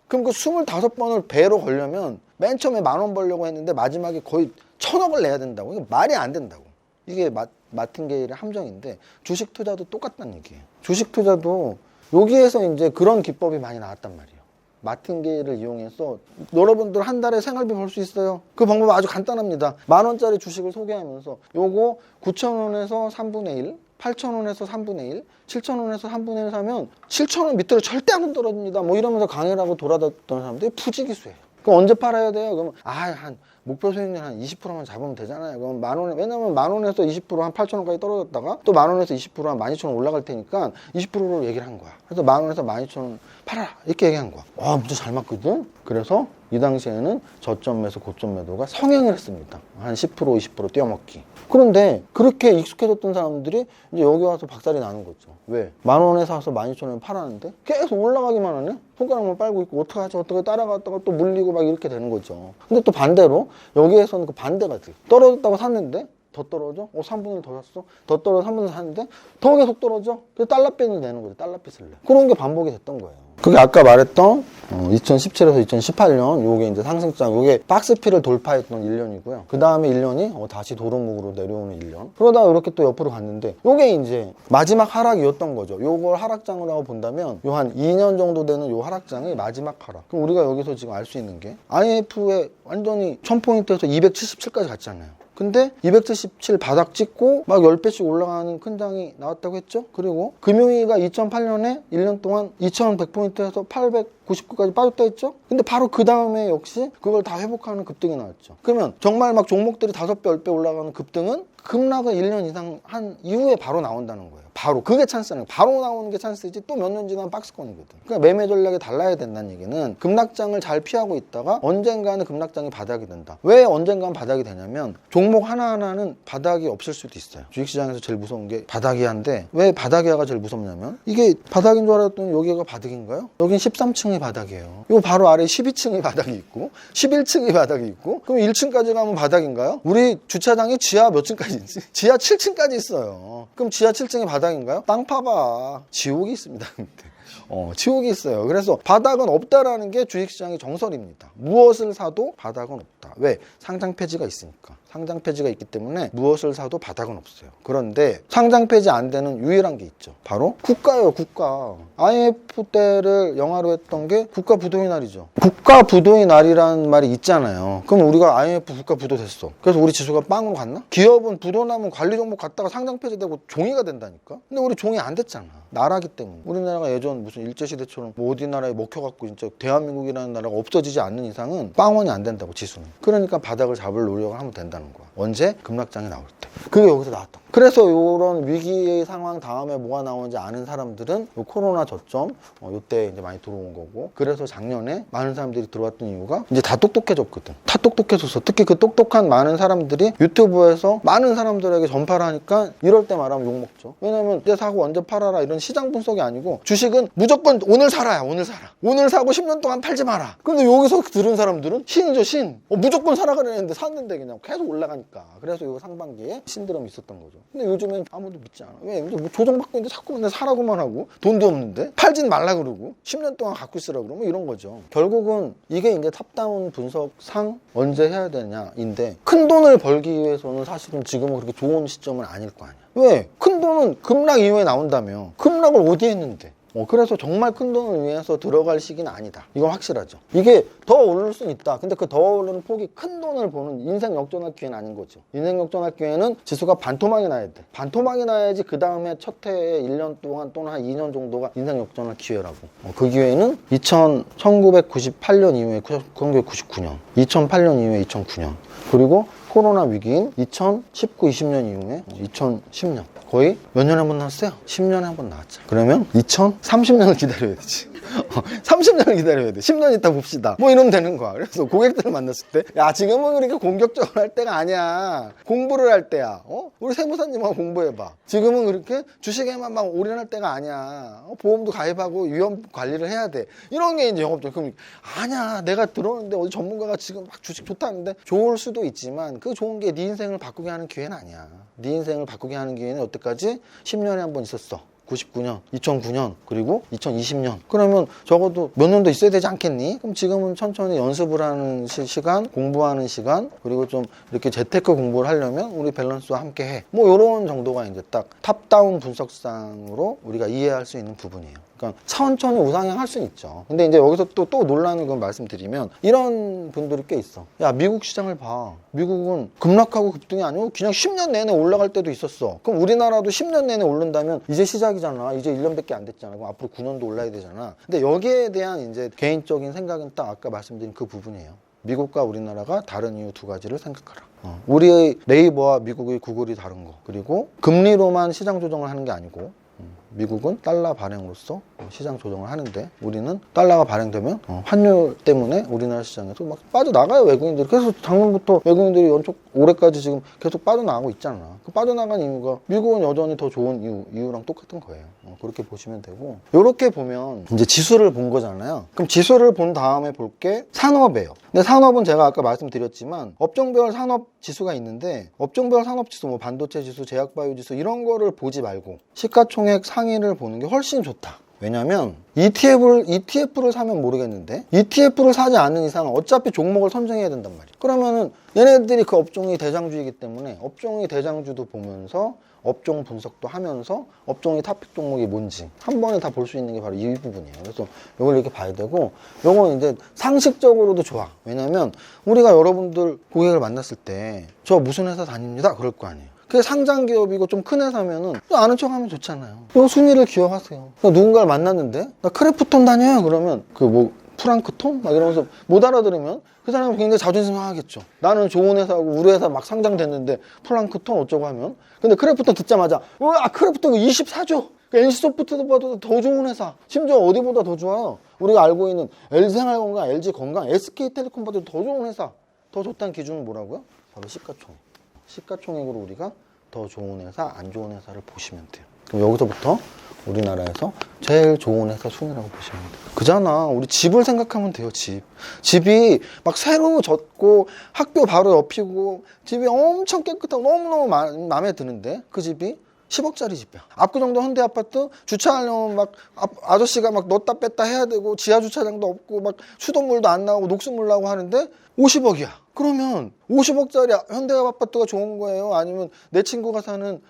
그럼 그 25번을 배로 걸려면 맨 처음에 10,000원 벌려고 했는데 마지막에 거의 1,000억을 내야 된다고. 이게 말이 안 된다고. 이게 마틴게일의 함정인데 주식 투자도 똑같다는 얘기예요. 주식 투자도 여기에서 이제 그런 기법이 많이 나왔단 말이에요. 마틴게일을 이용해서 여러분들 한 달에 생활비 벌 수 있어요. 그 방법 아주 간단합니다. 10,000원짜리 주식을 소개하면서 요거 9,000원에서 3분의 1, 8,000원에서 3분의 1, 7,000원에서 3분의 1 사면 7,000원 밑으로 절대 안 떨어집니다. 뭐 이러면서 강의를 하고 돌아다녔던 사람들이 부지기수예요. 그럼 언제 팔아야 돼요? 그러면 한 목표 수익률 한 20%만 잡으면 되잖아요. 그럼 10,000원에, 왜냐면 10,000원에서 20% 한 8,000원까지 떨어졌다가 또 10,000원에서 20% 한 12,000원 올라갈 테니까 20%로 얘기를 한 거야. 그래서 10,000원에서 12,000원 팔아라 이렇게 얘기한 거야. 와, 진짜 잘 맞거든. 그래서 이 당시에는 저점 매수 고점 매도가 성행을 했습니다. 한 10% 20% 떼어먹기. 그런데 그렇게 익숙해졌던 사람들이 이제 여기 와서 박살이 나는 거죠. 왜? 10,000원에 사서 12,000원에 팔았는데 계속 올라가기만 하네? 손가락만 빨고 있고 어떡하지 어떻게 따라갔다가 또 물리고 막 이렇게 되는 거죠. 근데 또 반대로 여기에서는 그 반대가 돼. 떨어졌다고 샀는데 더 떨어져? 3분의 1 더 샀어? 더 떨어져 3분의 1 샀는데 더 계속 떨어져? 그래서 달러빚을 내는 거죠. 달러빚을 내. 그런 게 반복이 됐던 거예요. 그게 아까 말했던 2017에서 2018년 요게 이제 상승장, 요게 박스피를 돌파했던 1년이고요. 그 다음에 1년이 다시 도루묵으로 내려오는 1년. 그러다가 이렇게 또 옆으로 갔는데 요게 이제 마지막 하락이었던 거죠. 요걸 하락장이라고 본다면 요 한 2년 정도 되는 요 하락장이 마지막 하락. 그럼 우리가 여기서 지금 알 수 있는 게 IMF에 완전히 1000포인트에서 277까지 갔잖아요. 근데 277 바닥 찍고 막 10배씩 올라가는 큰 장이 나왔다고 했죠. 그리고 금융위기가 2008년에 1년 동안 2100포인트에서 899까지 빠졌다 했죠. 근데 바로 그 다음에 역시 그걸 다 회복하는 급등이 나왔죠. 그러면 정말 막 종목들이 5배 10배 올라가는 급등은 급락을 1년 이상 한 이후에 바로 나온다는 거예요. 바로 그게 찬스는 바로 나오는 게 찬스지 또 몇 년 지나면 박스권이거든. 그러니까 매매 전략이 달라야 된다는 얘기는 급락장을 잘 피하고 있다가 언젠가는 급락장이 바닥이 된다. 왜 언젠가는 바닥이 되냐면 종목 하나하나는 바닥이 없을 수도 있어요. 주식시장에서 제일 무서운 게 바닥이야인데 왜 바닥이야가 제일 무섭냐면 이게 바닥인 줄 알았더니 여기가 바닥인가요? 여긴 13층이 바닥이에요. 이거 바로 아래 12층이 바닥이 있고 11층이 바닥이 있고 그럼 1층까지 가면 바닥인가요? 우리 주차장이 지하 몇 층까지 있지? 지하 7층까지 있어요. 그럼 지하 7층이 바닥인가요? 땅 파봐. 지옥이 있습니다. 지옥이 있어요. 그래서 바닥은 없다라는 게 주식시장의 정설입니다. 무엇을 사도 바닥은 없다. 왜? 상장 폐지가 있으니까. 상장 폐지가 있기 때문에 무엇을 사도 바닥은 없어요. 그런데 상장 폐지 안 되는 유일한 게 있죠. 바로 국가예요. 국가. IMF 때를 영화로 했던 게 국가 부도의 날이죠. 국가 부도의 날이라는 말이 있잖아요. 그럼 우리가 IMF 국가 부도 됐어. 그래서 우리 지수가 빵으로 갔나? 기업은 부도 나면 관리 종목 갔다가 상장 폐지되고 종이가 된다니까. 근데 우리 종이 안 됐잖아. 나라기 때문에. 우리나라가 예전 무슨 일제시대처럼 뭐 어디 나라에 먹혀갖고 진짜 대한민국이라는 나라가 없어지지 않는 이상은 빵원이 안 된다고 지수는. 그러니까 바닥을 잡을 노력을 하면 된다는 거야. 언제? 급락장이 나올 때. 그게 여기서 나왔던 거야. 그래서 이런 위기의 상황 다음에 뭐가 나오는지 아는 사람들은 요 코로나 저점 요때 이제 많이 들어온 거고 그래서 작년에 많은 사람들이 들어왔던 이유가 이제 다 똑똑해졌거든. 다 똑똑해졌어. 특히 그 똑똑한 많은 사람들이 유튜브에서 많은 사람들에게 전파를 하니까 이럴 때 말하면 욕먹죠. 왜냐면 이제 사고 언제 팔아라 이런 시장 분석이 아니고 주식은 무조건 오늘 살아야 오늘 사라. 오늘 사고 10년 동안 팔지 마라. 근데 여기서 들은 사람들은 신이죠 신. 무조건 사라 그랬는데 샀는데 그냥 계속 올라가니까. 그래서 이 상반기에 신드롬이 있었던 거죠. 근데 요즘엔 아무도 믿지 않아. 왜? 뭐 조정받고 있는데 자꾸 맨날 사라고만 하고 돈도 없는데 팔진 말라 그러고 10년 동안 갖고 있으라 그러면 이런 거죠. 결국은 이게 이제 탑다운 분석상 언제 해야 되냐인데 큰 돈을 벌기 위해서는 사실은 지금은 그렇게 좋은 시점은 아닐 거 아니야. 왜? 큰 돈은 급락 이후에 나온다며. 급락을 어디 했는데? 그래서 정말 큰 돈을 위해서 들어갈 시기는 아니다. 이건 확실하죠. 이게 더 오를 수는 있다. 근데 그 더 오르는 폭이 큰 돈을 보는 인생 역전할 기회는 아닌 거죠. 인생 역전할 기회는 지수가 반토막이 나야 돼. 반토막이 나야지 그 다음에 첫 해에 1년 동안 또는 한 2년 정도가 인생 역전할 기회라고. 그 기회는 1998년 이후에 1999년, 2008년 이후에 2009년. 그리고 코로나 위기인 2019, 20년 이후에 2010년. 거의 몇 년에 한 번 나왔어요? 10년에 한 번 나왔죠. 그러면 2030년을 기다려야 되지. 30년을 기다려야 돼. 10년 있다 봅시다. 뭐 이러면 되는 거야. 그래서 고객들을 만났을 때, 야, 지금은 그렇게 공격적으로 할 때가 아니야. 공부를 할 때야. 우리 세무사님하고 공부해봐. 지금은 그렇게 주식에만 막 올인할 때가 아니야. 보험도 가입하고 위험 관리를 해야 돼. 이런 게 이제 영업적. 그럼 아니야. 내가 들었는데 어디 전문가가 지금 막 주식 좋다는데 좋을 수도 있지만 그 좋은 게 네 인생을 바꾸게 하는 기회는 아니야. 네 인생을 바꾸게 하는 기회는 여태까지 10년에 한 번 있었어. 99년, 2009년, 그리고 2020년. 그러면 적어도 몇 년도 있어야 되지 않겠니? 그럼 지금은 천천히 연습을 하는 시간, 공부하는 시간, 그리고 좀 이렇게 재테크 공부를 하려면 우리 밸런스와 함께 해. 뭐 이런 정도가 이제 딱 탑다운 분석상으로 우리가 이해할 수 있는 부분이에요. 그러니까 천천히 우상향할 수는 있죠. 근데 이제 여기서 또 논란을 말씀드리면 이런 분들이 꽤 있어. 야, 미국 시장을 봐. 미국은 급락하고 급등이 아니고 그냥 10년 내내 올라갈 때도 있었어. 그럼 우리나라도 10년 내내 오른다면 이제 시작이잖아. 이제 1년밖에 안 됐잖아. 그럼 앞으로 9년도 올라야 되잖아. 근데 여기에 대한 이제 개인적인 생각은 딱 아까 말씀드린 그 부분이에요. 미국과 우리나라가 다른 이유 두 가지를 생각하라. 우리의 네이버와 미국의 구글이 다른 거. 그리고 금리로만 시장 조정을 하는 게 아니고 미국은 달러 발행으로서 시장 조정을 하는데 우리는 달러가 발행되면 환율 때문에 우리나라 시장에서 막 빠져나가요, 외국인들이. 그래서 작년부터 외국인들이 연속 올해까지 지금 계속 빠져나가고 있잖아. 그 빠져나간 이유가 미국은 여전히 더 좋은 이유랑 똑같은 거예요. 그렇게 보시면 되고, 이렇게 보면 이제 지수를 본 거잖아요. 그럼 지수를 본 다음에 볼 게 산업이에요. 근데 산업은 제가 아까 말씀드렸지만 업종별 산업 지수가 있는데 업종별 산업 지수, 뭐 반도체 지수, 제약바이오 지수 이런 거를 보지 말고 시가총액 상위를 보는 게 훨씬 좋다. 왜냐면 ETF를 사면 모르겠는데 ETF를 사지 않는 이상 어차피 종목을 선정해야 된단 말이에요. 그러면은 얘네들이 그 업종이 대장주이기 때문에 업종이 대장주도 보면서 업종 분석도 하면서 업종의 탑픽 종목이 뭔지 한 번에 다 볼 수 있는 게 바로 이 부분이에요. 그래서 이걸 이렇게 봐야 되고, 요건 이제 상식적으로도 좋아. 왜냐면 우리가 여러분들 고객을 만났을 때 저 무슨 회사 다닙니다 그럴 거 아니에요. 그게 상장 기업이고 좀 큰 회사면은 아는 척 하면 좋잖아요. 요 순위를 기억하세요. 누군가를 만났는데 나 크래프톤 다녀요 그러면 그 뭐 프랑크톤? 막 이러면서 못 알아들으면 그 사람은 굉장히 자존심 상하겠죠. 나는 좋은 회사하고 우리 회사 막 상장됐는데 프랑크톤 어쩌고 하면, 근데 크래프톤 듣자마자 크래프톤 24조 NC소프트보다 더 좋은 회사, 심지어 어디보다 더 좋아요. 우리가 알고 있는 LG생활건강, LG건강, SK텔레콤보다 더 좋은 회사. 더 좋다는 기준은 뭐라고요? 바로 시가총액. 시가총액으로 우리가 더 좋은 회사, 안 좋은 회사를 보시면 돼요. 그럼 여기서부터 우리나라에서 제일 좋은 회사 순위라고 보시면 돼요. 그잖아. 우리 집을 생각하면 돼요. 집이 막 새로 졌고 학교 바로 옆이고 집이 엄청 깨끗하고 너무너무 마음에 드는데 그 집이 10억짜리 집이야. 압구정동 현대아파트 주차하려면 막 아저씨가 막 넣었다 뺐다 해야 되고 지하 주차장도 없고 막 수돗물도 안 나오고 녹수물 나오고 하는데 50억이야. 그러면 50억짜리 현대아파트가 좋은 거예요? 아니면 내 친구가 사는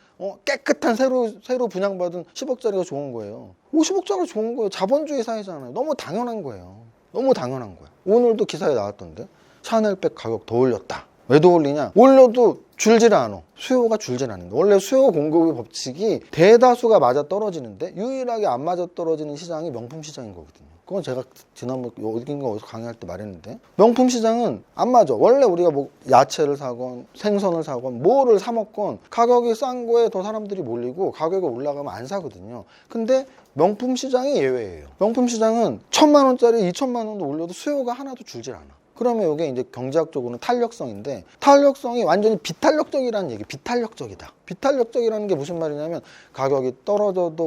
깨끗한 새로 분양받은 10억짜리가 좋은 거예요? 50억짜리가 좋은 거예요. 자본주의 사회잖아요. 너무 당연한 거예요. 너무 당연한 거야. 오늘도 기사에 나왔던데 샤넬백 가격 더 올렸다. 왜 더 올리냐? 올려도 줄질 않아. 수요가 줄질 않는다. 원래 수요 공급의 법칙이 대다수가 맞아 떨어지는데 유일하게 안 맞아 떨어지는 시장이 명품 시장인 거거든요. 그건 제가 지난번 어딘가 어디서 강의할 때 말했는데, 명품 시장은 안 맞아. 원래 우리가 뭐 야채를 사건 생선을 사건 뭐를 사 먹건 가격이 싼 거에 더 사람들이 몰리고 가격이 올라가면 안 사거든요. 근데 명품 시장이 예외예요. 명품 시장은 1,000만 원짜리 2,000만 원도 올려도 수요가 하나도 줄질 않아. 그러면 이게 이제 경제학적으로는 탄력성인데, 탄력성이 완전히 비탄력적이라는 얘기. 비탄력적이다. 비탄력적이라는 게 무슨 말이냐면 가격이 떨어져도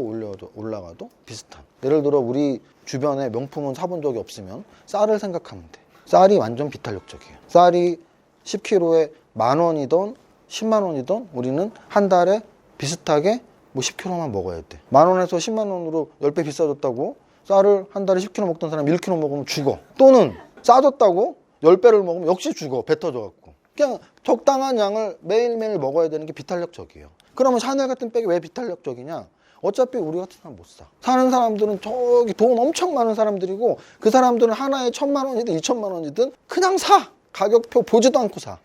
올라가도 비슷한. 예를 들어 우리 주변에 명품은 사본 적이 없으면 쌀을 생각하면 돼. 쌀이 완전 비탄력적이에요. 쌀이 10kg에 10,000원이든 10만 원이든 우리는 한 달에 비슷하게 뭐 10kg만 먹어야 돼. 10,000원에서 10만 원으로 10배 비싸졌다고 쌀을 한 달에 10kg 먹던 사람 1kg 먹으면 죽어. 또는 싸졌다고 10배를 먹으면 역시 죽어. 배 터져갖고. 그냥 적당한 양을 매일매일 먹어야 되는 게 비탄력적이에요. 그러면 샤넬 같은 백이 왜 비탄력적이냐? 어차피 우리 같은 사람 못 사. 사는 사람들은 저기 돈 엄청 많은 사람들이고 그 사람들은 하나에 1,000만 원이든 2,000만 원이든 그냥 사. 가격표 보지도 않고 사.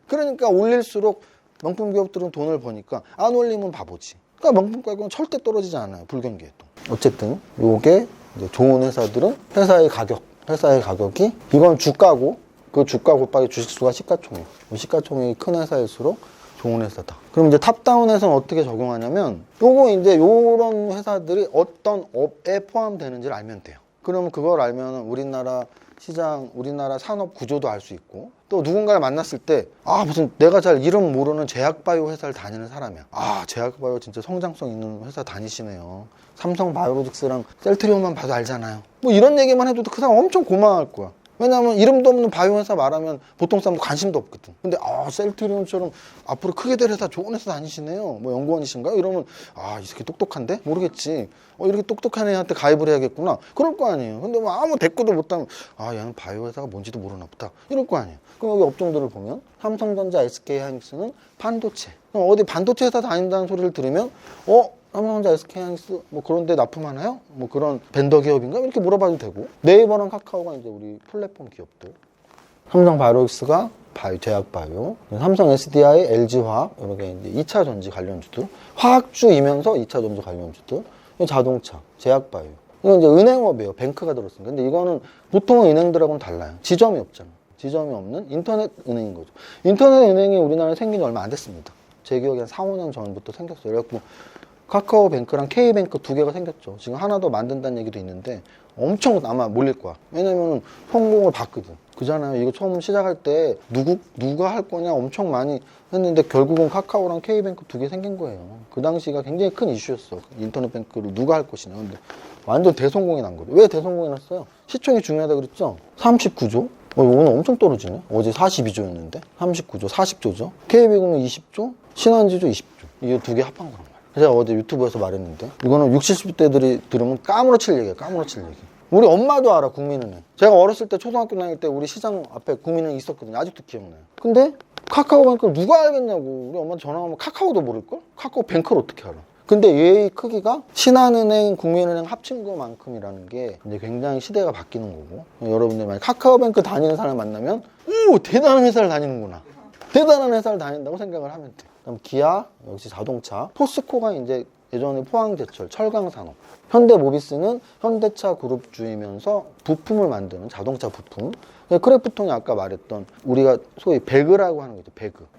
그러니까 올릴수록 명품 기업들은 돈을 버니까 안 올리면 바보지. 그러니까 명품 가격은 절대 떨어지지 않아요. 불경기에도. 어쨌든 요게 이제 좋은 회사들은 회사의 가격이 이건 주가고 그 주가 곱하기 주식수가 시가총액. 시가총액이 큰 회사일수록 좋은 회사다. 그럼 이제 탑다운에서는 어떻게 적용하냐면 요거 이제 요런 회사들이 어떤 업에 포함되는지를 알면 돼요. 그러면 그걸 알면 우리나라 시장, 우리나라 산업 구조도 알 수 있고, 또 누군가를 만났을 때 무슨 내가 잘 이름 모르는 제약바이오 회사를 다니는 사람이야. 제약바이오 진짜 성장성 있는 회사 다니시네요. 삼성바이오로직스랑 셀트리온만 봐도 알잖아요. 뭐 이런 얘기만 해도 그 사람 엄청 고마워할 거야. 왜냐하면 이름도 없는 바이오 회사 말하면 보통 사람도 관심도 없거든. 근데 셀트리온처럼 앞으로 크게 될 회사, 좋은 회사 다니시네요. 뭐 연구원이신가요? 이러면 이 새끼 똑똑한데? 모르겠지. 이렇게 똑똑한 애한테 가입을 해야겠구나. 그럴 거 아니에요. 근데 뭐 아무 대꾸도 못하면 얘는 바이오 회사가 뭔지도 모르나 보다. 이럴 거 아니에요. 그럼 여기 업종들을 보면 삼성전자, SK하이닉스는 반도체. 그럼 어디 반도체 회사 다닌다는 소리를 들으면 삼성전자, SK하이닉스 뭐 그런 데 납품하나요? 뭐 그런 벤더 기업인가? 이렇게 물어봐도 되고, 네이버랑 카카오가 이제 우리 플랫폼 기업들, 삼성바이오로직스가 제약바이오, 삼성 SDI, LG화학 이렇게 이제 2차 전지 관련주들, 화학주이면서 2차 전지 관련주들, 자동차, 제약바이오. 이건 이제 은행업이에요. 뱅크가 들었으니까. 근데 이거는 보통 은행들하고는 달라요. 지점이 없잖아. 지점이 없는 인터넷 은행인 거죠. 인터넷 은행이 우리나라에 생긴 지 얼마 안 됐습니다. 제 기억에 한 4, 5년 전부터 생겼어요. 그래갖고 카카오뱅크랑 K뱅크 두 개가 생겼죠. 지금 하나 더 만든다는 얘기도 있는데 엄청 아마 몰릴 거야. 왜냐면은 성공을 봤거든. 그잖아요. 이거 처음 시작할 때 누가 할 거냐 엄청 많이 했는데 결국은 카카오랑 K뱅크 두 개 생긴 거예요. 그 당시가 굉장히 큰 이슈였어. 인터넷 뱅크를 누가 할 것이냐. 근데 완전 대성공이 난 거죠. 왜 대성공이 났어요? 시총이 중요하다 그랬죠? 39조? 오늘 엄청 떨어지네. 어제 42조였는데 39조, 40조죠. KB금융 20조, 신한지주 20조. 이거 두 개 합한 거란 말이에요. 제가 어제 유튜브에서 말했는데 이거는 60, 70대들이 들으면 까무러칠 얘기예요. 까무러칠 얘기. 우리 엄마도 알아, 국민은행. 제가 어렸을 때 초등학교 다닐 때 우리 시장 앞에 국민은행 있었거든요. 아직도 기억나요. 근데 카카오뱅크를 누가 알겠냐고. 우리 엄마한테 전화하면 카카오도 모를걸? 카카오뱅크를 어떻게 알아? 근데 얘의 크기가 신한은행, 국민은행 합친 것만큼이라는 게 이제 굉장히 시대가 바뀌는 거고, 여러분들 만약 카카오뱅크 다니는 사람 만나면 대단한 회사를 다니는구나. 대단한 회사를 다닌다고 생각을 하면 돼. 그럼 기아, 역시 자동차, 포스코가 이제 예전에 포항제철, 철강산업, 현대모비스는 현대차 그룹주이면서 부품을 만드는 자동차 부품. 크래프톤이 아까 말했던 우리가 소위 배그라고 하는 거죠.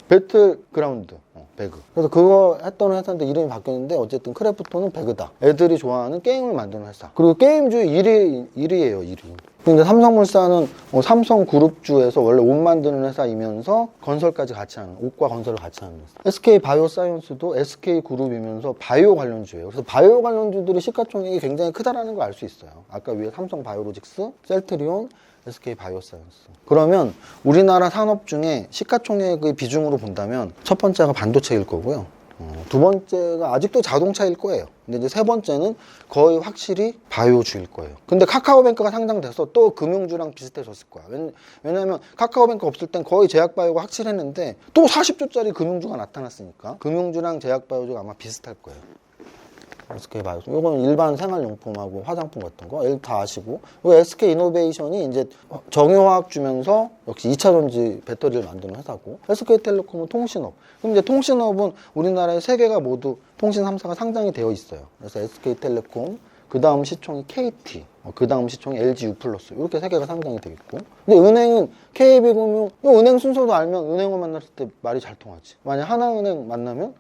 배틀그라운드, 배그. 그래서 그거 했던 회사인데 이름이 바뀌었는데 어쨌든 크래프톤은 배그다. 애들이 좋아하는 게임을 만드는 회사. 그리고 게임주의 1위예요, 1위. 근데 삼성물산은 삼성그룹주에서 원래 옷 만드는 회사이면서 건설까지 같이 하는, 옷과 건설을 같이 하는 회사. SK바이오사이언스도 SK그룹이면서 바이오 관련주예요. 그래서 바이오 관련주들이 시가총액이 굉장히 크다라는 걸 알 수 있어요. 아까 위에 삼성바이오로직스, 셀트리온, SK바이오사이언스. 그러면 우리나라 산업 중에 시가총액의 비중으로 본다면 첫 번째가 반도체일 거고요. 두 번째가 아직도 자동차일 거예요. 근데 이제 세 번째는 거의 확실히 바이오주일 거예요. 근데 카카오뱅크가 상장돼서 또 금융주랑 비슷해졌을 거야. 왜냐면 카카오뱅크 없을 땐 거의 제약바이오가 확실했는데 또 40조짜리 금융주가 나타났으니까 금융주랑 제약바이오주가 아마 비슷할 거예요. SK바이오. 이거는 일반 생활용품하고 화장품 같은 거 다 아시고, 그리고 SK이노베이션이 이제 정유화학 주면서 역시 2차 전지 배터리를 만드는 회사고, SK텔레콤은 통신업. 그럼 이제 통신업은 우리나라의 세 개가 모두 통신 3사가 상장이 되어 있어요. 그래서 SK텔레콤, 그 다음 시총이 KT, 그 다음 시총이 LGU+, 이렇게 세 개가 상장이 되어 있고. 근데 은행은 KB금융, 은행 순서도 알면 은행을 만났을 때 말이 잘 통하지. 만약 하나은행 만나면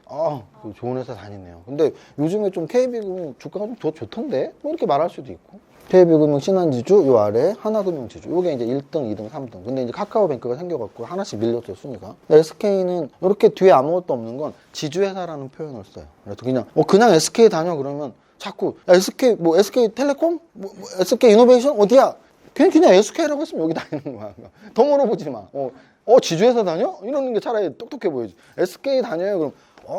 좋은 회사 다니네요. 근데 요즘에 좀 KB금융 주가가 좀 더 좋던데? 뭐 이렇게 말할 수도 있고. KB금융, 신한지주, 요 아래 하나금융지주. 요게 이제 1등, 2등, 3등. 근데 이제 카카오뱅크가 생겨갖고 하나씩 밀렸어요, 순위가. SK는 이렇게 뒤에 아무것도 없는 건 지주회사라는 표현을 써요. 그래서 그냥 SK 다녀 그러면 자꾸 SK텔레콤? SK이노베이션? 어디야? 그냥 SK라고 했으면 여기 다니는 거야. 더 물어보지 마. 지주회사 다녀? 이러는 게 차라리 똑똑해 보이지. SK 다녀요? 그럼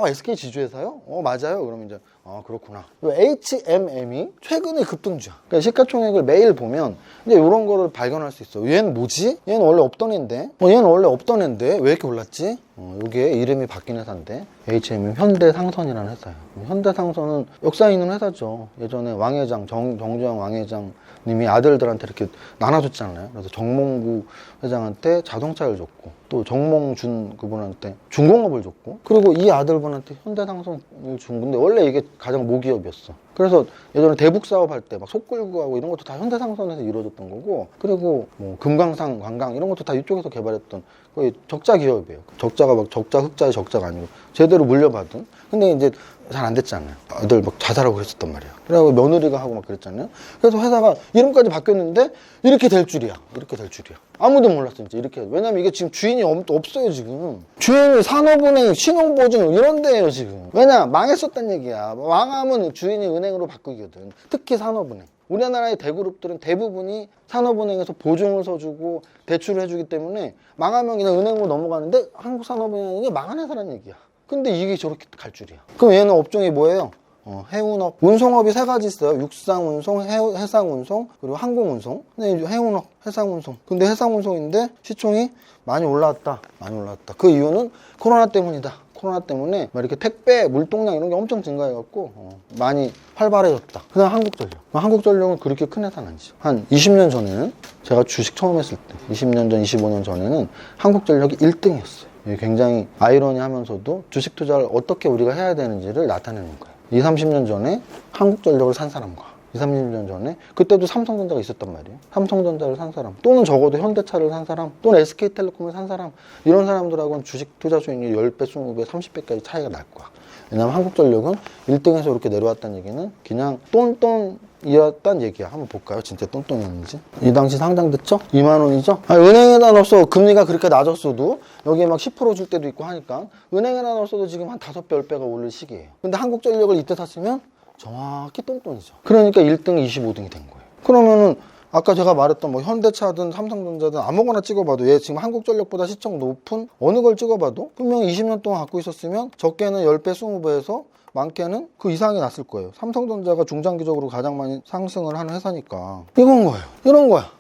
SK 지주회사요? 맞아요. 그러면 이제 그렇구나. HMM이 최근에 급등주야. 그러니까 시가총액을 매일 보면 이제 이런 거를 발견할 수 있어. 얘는 뭐지? 얘는 원래 없던 애인데. 얘는 원래 없던 애인데 왜 이렇게 올랐지? 이게 이름이 바뀐 회사인데, HMM 현대상선이라는 회사예요. 현대상선은 역사 있는 회사죠. 예전에 왕회장, 정주영 왕회장님이 아들들한테 이렇게 나눠줬잖아요. 그래서 정몽구 회장한테 자동차를 줬고, 또 정몽준 그분한테 중공업을 줬고, 그리고 이 아들분한테 현대상선을 준 건데, 원래 이게 가장 모기업이었어. 그래서 예전에 대북 사업할 때 막 속 끌고 가고 이런 것도 다 현대상선에서 이루어졌던 거고, 그리고 뭐 금강산 관광 이런 것도 다 이쪽에서 개발했던 거의 적자 기업이에요. 적자가 막 적자 흑자의 적자가 아니고 제대로 물려받은. 근데 이제 잘 안 됐잖아요. 애들 막 자살하고 그랬었단 말이에요. 그래갖고 며느리가 하고 막 그랬잖아요. 그래서 회사가 이름까지 바뀌었는데 이렇게 될 줄이야. 이렇게 될 줄이야. 아무도 몰랐어, 진짜. 이렇게. 왜냐면 이게 지금 주인이 없어요, 지금. 주인이 산업은행, 신용보증 이런 데예요, 지금. 왜냐? 망했었단 얘기야. 망하면 주인이 은행으로 바꾸거든. 특히 산업은행. 우리나라의 대그룹들은 대부분이 산업은행에서 보증을 서주고 대출을 해주기 때문에 망하면 그냥 은행으로 넘어가는데 한국산업은행이 망한 회사란 얘기야. 근데 이게 저렇게 갈 줄이야. 그럼 얘는 업종이 뭐예요? 해운업. 운송업이 세 가지 있어요. 육상운송, 해상운송, 그리고 항공운송. 근데 해운업, 해상운송. 근데 해상운송인데 시총이 많이 올라왔다. 많이 올라왔다. 그 이유는 코로나 때문이다. 코로나 때문에 막 이렇게 택배, 물동량 이런 게 엄청 증가해갖고 많이 활발해졌다. 그다음 한국전력. 한국전력은 그렇게 큰 회사는 아니죠. 한 20년 전에는 제가 주식 처음 했을 때 20년 전, 25년 전에는 한국전력이 1등이었어요. 굉장히 아이러니하면서도 주식 투자를 어떻게 우리가 해야 되는지를 나타내는 거예요. 20, 30년 전에 한국전력을 산 사람과 20, 30년 전에 그때도 삼성전자가 있었단 말이에요. 삼성전자를 산 사람 또는 적어도 현대차를 산 사람 또는 SK텔레콤을 산 사람, 이런 사람들하고는 주식 투자 수익률이 10배, 20배, 30배까지 차이가 날 거야. 왜냐면 한국전력은 1등에서 이렇게 내려왔다는 얘기는 그냥 똔똔이었단 얘기야. 한번 볼까요? 진짜 똔똔이었는지. 이 당시 상장됐죠? 2만 원이죠? 은행에다 넣었어. 금리가 그렇게 낮았어도 여기에 막 10% 줄 때도 있고 하니까 은행에다 넣었어도 지금 한 5배, 10배가 오를 시기예요. 근데 한국전력을 이때 샀으면 정확히 똔똔이죠. 그러니까 1등, 25등이 된 거예요. 그러면은 아까 제가 말했던 뭐 현대차든 삼성전자든 아무거나 찍어봐도 얘 지금 한국전력보다 시총 높은 어느 걸 찍어봐도 분명히 20년 동안 갖고 있었으면 적게는 10배, 20배에서 많게는 그 이상이 났을 거예요. 삼성전자가 중장기적으로 가장 많이 상승을 하는 회사니까 이건 거예요. 이런 거야.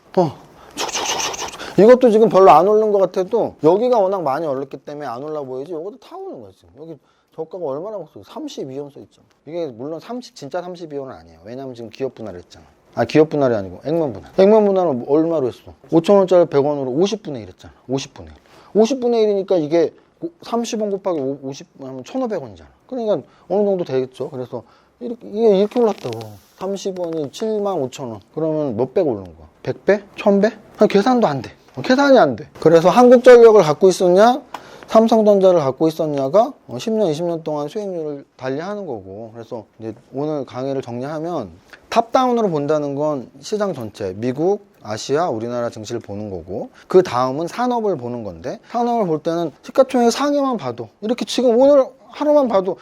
이것도 지금 별로 안 오른 것 같아도 여기가 워낙 많이 올랐기 때문에 안 올라 보이지 이것도 타 오르는 거야 지금. 여기 저가가 얼마나 먹었어요? 32원 써 있잖아. 이게 물론 진짜 32원은 아니에요. 왜냐면 지금 기업 분할을 했잖아. 기업 분할이 아니고 액면 분할. 액면 분할은 얼마로 했어? 5,000원짜리 100원으로 50분의 1 했잖아. 50분의 1. 50분의 1이니까 이게 30원 곱하기 50 하면 1,500원이잖아. 그러니까 어느 정도 되겠죠. 그래서 이렇게 올랐다고. 30원이 75,000원. 그러면 몇백 오른 거야? 100배? 1000배? 계산도 안 돼. 계산이 안 돼. 그래서 한국전력을 갖고 있었냐? 삼성전자를 갖고 있었냐가 10년, 20년 동안 수익률을 달리하는 거고. 그래서 이제 오늘 강의를 정리하면 탑다운으로 본다는 건 시장 전체, 미국, 아시아, 우리나라 증시를 보는 거고, 그 다음은 산업을 보는 건데, 산업을 볼 때는 시가총액 상위만 봐도, 이렇게 지금 오늘 하루만 봐도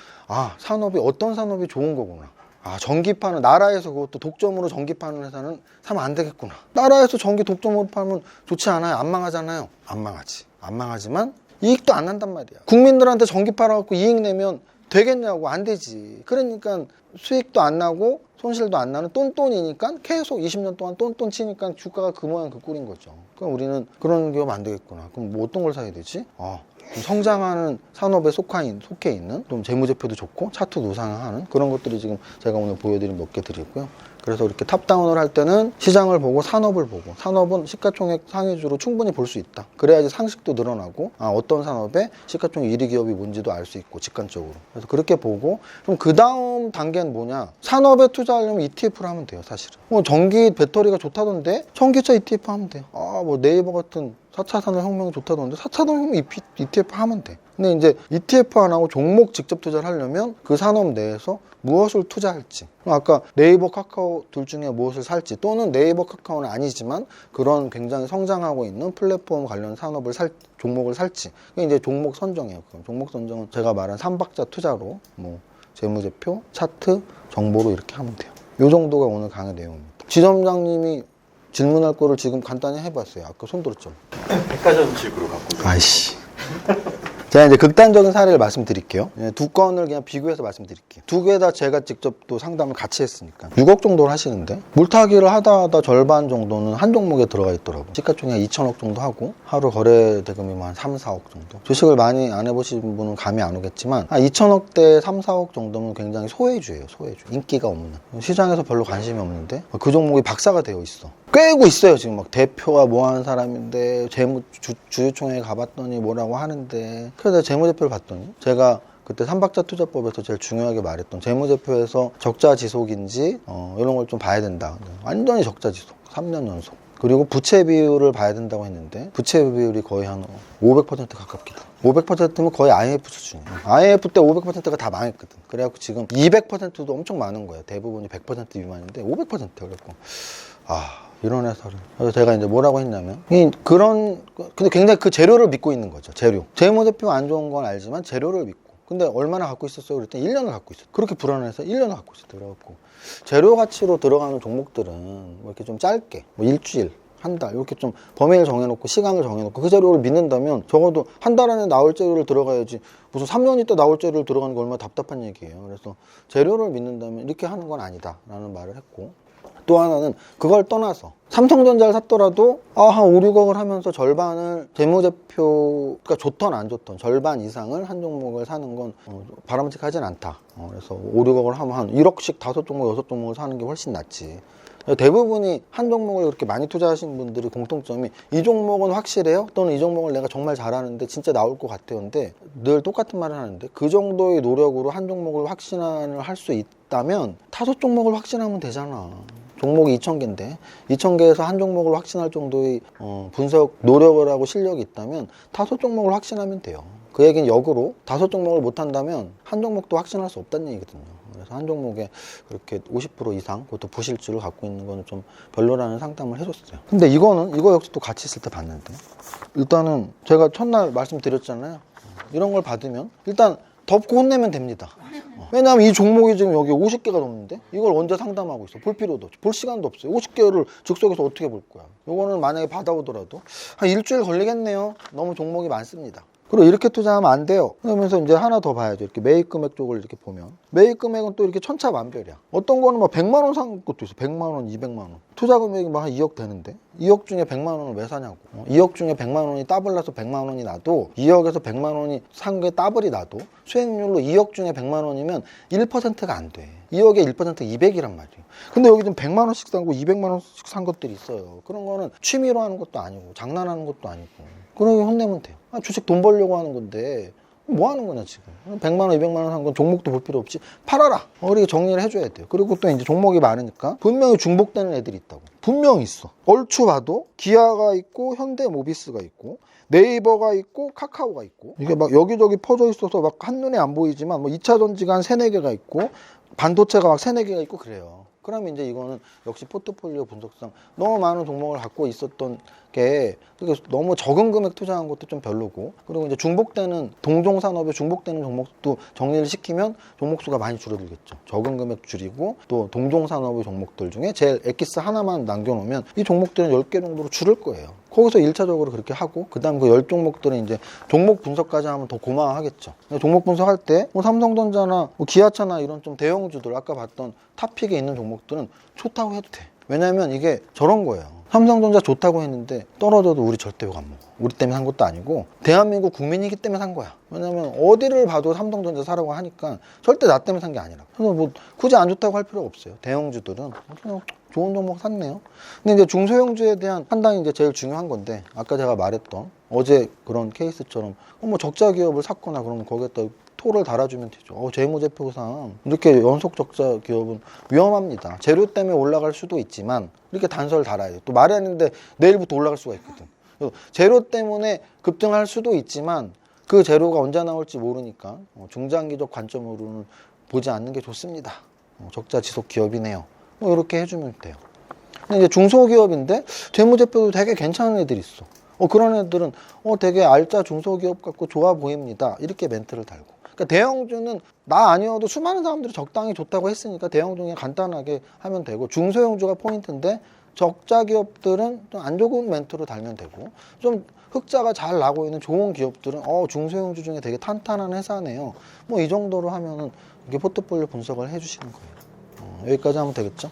산업이 어떤 산업이 좋은 거구나. 전기파는 나라에서 그것도 독점으로 전기 파는 회사는 사면 안 되겠구나. 나라에서 전기 독점으로 팔면 좋지 않아요? 안 망하잖아요? 안 망하지. 안 망하지만 이익도 안 난단 말이야. 국민들한테 전기 팔아갖고 이익 내면 되겠냐고. 안 되지. 그러니까 수익도 안 나고 손실도 안 나는 똔똔이니까 계속 20년 동안 똔똔 치니까 주가가 그 모양 그 꼴인 거죠. 그럼 우리는 그런 기업 안 되겠구나. 그럼 뭐 어떤 걸 사야 되지? 좀 성장하는 산업에 속해 있는 좀 재무제표도 좋고 차트도 우상향하는 그런 것들이 지금 제가 오늘 보여드린 몇 개 드리고요. 그래서 이렇게 탑다운을 할 때는 시장을 보고 산업을 보고, 산업은 시가총액 상위주로 충분히 볼 수 있다. 그래야지 상식도 늘어나고 어떤 산업에 시가총액 1위 기업이 뭔지도 알 수 있고 직관적으로. 그래서 그렇게 보고, 그럼 그 다음 단계는 뭐냐? 산업에 투자하려면 ETF를 하면 돼요. 사실은 전기 배터리가 좋다던데 전기차 ETF 하면 돼요. 뭐 네이버 같은 4차 산업혁명이 좋다던데 4차 산업혁명 ETF 하면 돼. 근데 이제 ETF 안 하고 종목 직접 투자를 하려면 그 산업 내에서 무엇을 투자할지, 아까 네이버, 카카오 둘 중에 무엇을 살지, 또는 네이버, 카카오는 아니지만 그런 굉장히 성장하고 있는 플랫폼 관련 산업을 종목을 살지, 그게 이제 종목 선정이에요. 그럼 종목 선정은 제가 말한 3박자 투자로 뭐 재무제표, 차트, 정보로 이렇게 하면 돼요. 이 정도가 오늘 강의 내용입니다. 지점장님이 질문할 거를 지금 간단히 해봤어요. 아까 손 들었죠? 백화점식으로 갖고 있어요. 아이씨. 제가 이제 극단적인 사례를 말씀드릴게요. 두 건을 그냥 비교해서 말씀드릴게요. 두 개 다 제가 직접 또 상담을 같이 했으니까 6억 정도를 하시는데 물타기를 하다 절반 정도는 한 종목에 들어가 있더라고요. 시가총액 2천억 정도 하고 하루 거래 대금이 한 3, 4억 정도. 주식을 많이 안 해보신 분은 감이 안 오겠지만 2천억대 3, 4억 정도면 굉장히 소외주예요. 소외주. 인기가 없는. 시장에서 별로 관심이 없는데 그 종목이 박사가 되어 있어. 꿰고 있어요. 지금 막 대표가 뭐 하는 사람인데 주주총회 가봤더니 뭐라고 하는데, 그래서 내가 재무제표를 봤더니 제가 그때 삼박자 투자법에서 제일 중요하게 말했던 재무제표에서 적자 지속인지 이런 걸 좀 봐야 된다. 완전히 적자 지속 3년 연속. 그리고 부채 비율을 봐야 된다고 했는데 부채 비율이 거의 한 500% 가깝겠다. 500%면 거의 IMF 수준이에요. IMF 때 500%가 다 망했거든. 그래갖고 지금 200%도 엄청 많은 거예요. 대부분이 100% 미만인데 500%. 그래갖고 이런 회사를. 그래서 제가 이제 뭐라고 했냐면 근데 굉장히 그 재료를 믿고 있는 거죠. 재무제표가 안 좋은 건 알지만 재료를 믿고. 근데 얼마나 갖고 있었어요? 그랬더니 1년을 갖고 있었어요. 그렇게 불안해서 1년을 갖고 있었어요. 그래갖고 재료 가치로 들어가는 종목들은 뭐 이렇게 좀 짧게 뭐 일주일, 한 달 이렇게 좀 범위를 정해놓고 시간을 정해놓고 그 재료를 믿는다면 적어도 한 달 안에 나올 재료를 들어가야지 무슨 3년 있다 나올 재료를 들어가는 게 얼마나 답답한 얘기예요. 그래서 재료를 믿는다면 이렇게 하는 건 아니다 라는 말을 했고, 또 하나는 그걸 떠나서 삼성전자를 샀더라도 한 5, 6억을 하면서 절반을 재무제표가 좋던 안 좋던 절반 이상을 한 종목을 사는 건 바람직하진 않다. 그래서 5, 6억을 하면 한 1억씩 5종목, 6종목을 사는 게 훨씬 낫지. 대부분이 한 종목을 그렇게 많이 투자하신 분들이 공통점이 이 종목은 확실해요? 또는 이 종목을 내가 정말 잘하는데 진짜 나올 것 같아요. 근데 늘 똑같은 말을 하는데 그 정도의 노력으로 한 종목을 확신을 할 수 있다면 5종목을 확신하면 되잖아. 종목이 2,000개인데 2,000개에서 한 종목을 확신할 정도의 분석 노력을 하고 실력이 있다면 5종목을 확신하면 돼요. 그 얘기는 역으로 5종목을 못한다면 한 종목도 확신할 수 없다는 얘기거든요. 그래서 한 종목에 그렇게 50% 이상 그것도 부실주를 갖고 있는 거는 좀 별로라는 상담을 해줬어요. 근데 이거 역시 또 같이 있을 때 봤는데, 일단은 제가 첫날 말씀드렸잖아요. 이런 걸 받으면 일단 덮고 혼내면 됩니다. 왜냐하면 이 종목이 지금 여기 50개가 넘는데 이걸 언제 상담하고 있어? 볼 필요도 없죠. 볼 시간도 없어요. 50개를 즉석에서 어떻게 볼 거야? 요거는 만약에 받아오더라도 한 일주일 걸리겠네요. 너무 종목이 많습니다. 그리고 이렇게 투자하면 안 돼요. 그러면서 이제 하나 더 봐야죠. 이렇게 매입 금액 쪽을 이렇게 보면 매입 금액은 또 이렇게 천차만별이야. 어떤 거는 막 100만 원 산 것도 있어. 100만 원, 200만 원. 투자 금액이 막 한 2억 되는데 2억 중에 100만 원을 왜 사냐고. 2억 중에 100만 원이 더블 나서 100만 원이 나도 2억에서 100만 원이 산 게 더블이 나도 수익률로 2억 중에 100만 원이면 1%가 안 돼. 2억에 1% 200이란 말이에요. 근데 여기 좀 100만 원씩 산 거, 200만 원씩 산 것들이 있어요. 그런 거는 취미로 하는 것도 아니고 장난하는 것도 아니고 그러게 혼내면 돼요. 주식 돈 벌려고 하는 건데 뭐 하는 거냐 지금. 100만 원, 200만 원 한 건 종목도 볼 필요 없지. 팔아라. 이렇게 정리를 해줘야 돼요. 그리고 또 이제 종목이 많으니까 분명히 중복되는 애들이 있다고. 분명히 있어. 얼추 봐도 기아가 있고 현대모비스가 있고 네이버가 있고 카카오가 있고 이게 막 여기저기 퍼져 있어서 막 한눈에 안 보이지만 뭐 2차 전지가 한 3, 4개가 있고 반도체가 막 3, 4개가 있고 그래요. 그러면 이제 이거는 역시 포트폴리오 분석상 너무 많은 종목을 갖고 있었던 게 너무 적은 금액 투자한 것도 좀 별로고, 그리고 이제 중복되는 동종산업에 중복되는 종목도 정리를 시키면 종목 수가 많이 줄어들겠죠. 적은 금액 줄이고 또 동종산업의 종목들 중에 제일 엑기스 하나만 남겨놓으면 이 종목들은 10개 정도로 줄을 거예요. 거기서 1차적으로 그렇게 하고 그다음 그 10종목들은 이제 종목 분석까지 하면 더 고마워하겠죠. 종목 분석할 때 뭐 삼성전자나 뭐 기아차나 이런 좀 대형주들 아까 봤던 탑픽에 있는 종목들은 좋다고 해도 돼. 왜냐면 이게 저런 거예요. 삼성전자 좋다고 했는데 떨어져도 우리 절대 욕 안 먹어. 우리 때문에 산 것도 아니고 대한민국 국민이기 때문에 산 거야. 왜냐면 어디를 봐도 삼성전자 사라고 하니까 절대 나 때문에 산 게 아니라. 그래서 뭐 굳이 안 좋다고 할 필요가 없어요. 대형주들은 그냥 좋은 종목 샀네요. 근데 이제 중소형주에 대한 판단이 이제 제일 중요한 건데, 아까 제가 말했던 어제 그런 케이스처럼 뭐 적자 기업을 샀거나 그러면 거기에다 토를 달아주면 되죠. 재무제표상 이렇게 연속 적자 기업은 위험합니다. 재료 때문에 올라갈 수도 있지만 이렇게 단서를 달아야 돼요. 또 말이 아닌데 내일부터 올라갈 수가 있거든. 재료 때문에 급등할 수도 있지만 그 재료가 언제 나올지 모르니까 중장기적 관점으로는 보지 않는 게 좋습니다. 적자 지속 기업이네요. 뭐 이렇게 해주면 돼요. 근데 이제 중소기업인데 재무제표도 되게 괜찮은 애들이 있어. 그런 애들은 되게 알짜 중소기업 같고 좋아 보입니다. 이렇게 멘트를 달고. 그러니까 대형주는 나 아니어도 수많은 사람들이 적당히 좋다고 했으니까 대형주 간단하게 하면 되고, 중소형주가 포인트인데 적자 기업들은 좀 안 좋은 멘트로 달면 되고, 좀 흑자가 잘 나고 있는 좋은 기업들은 중소형주 중에 되게 탄탄한 회사네요. 뭐 이 정도로 하면은 이게 포트폴리오 분석을 해주시는 거예요. 여기까지 하면 되겠죠?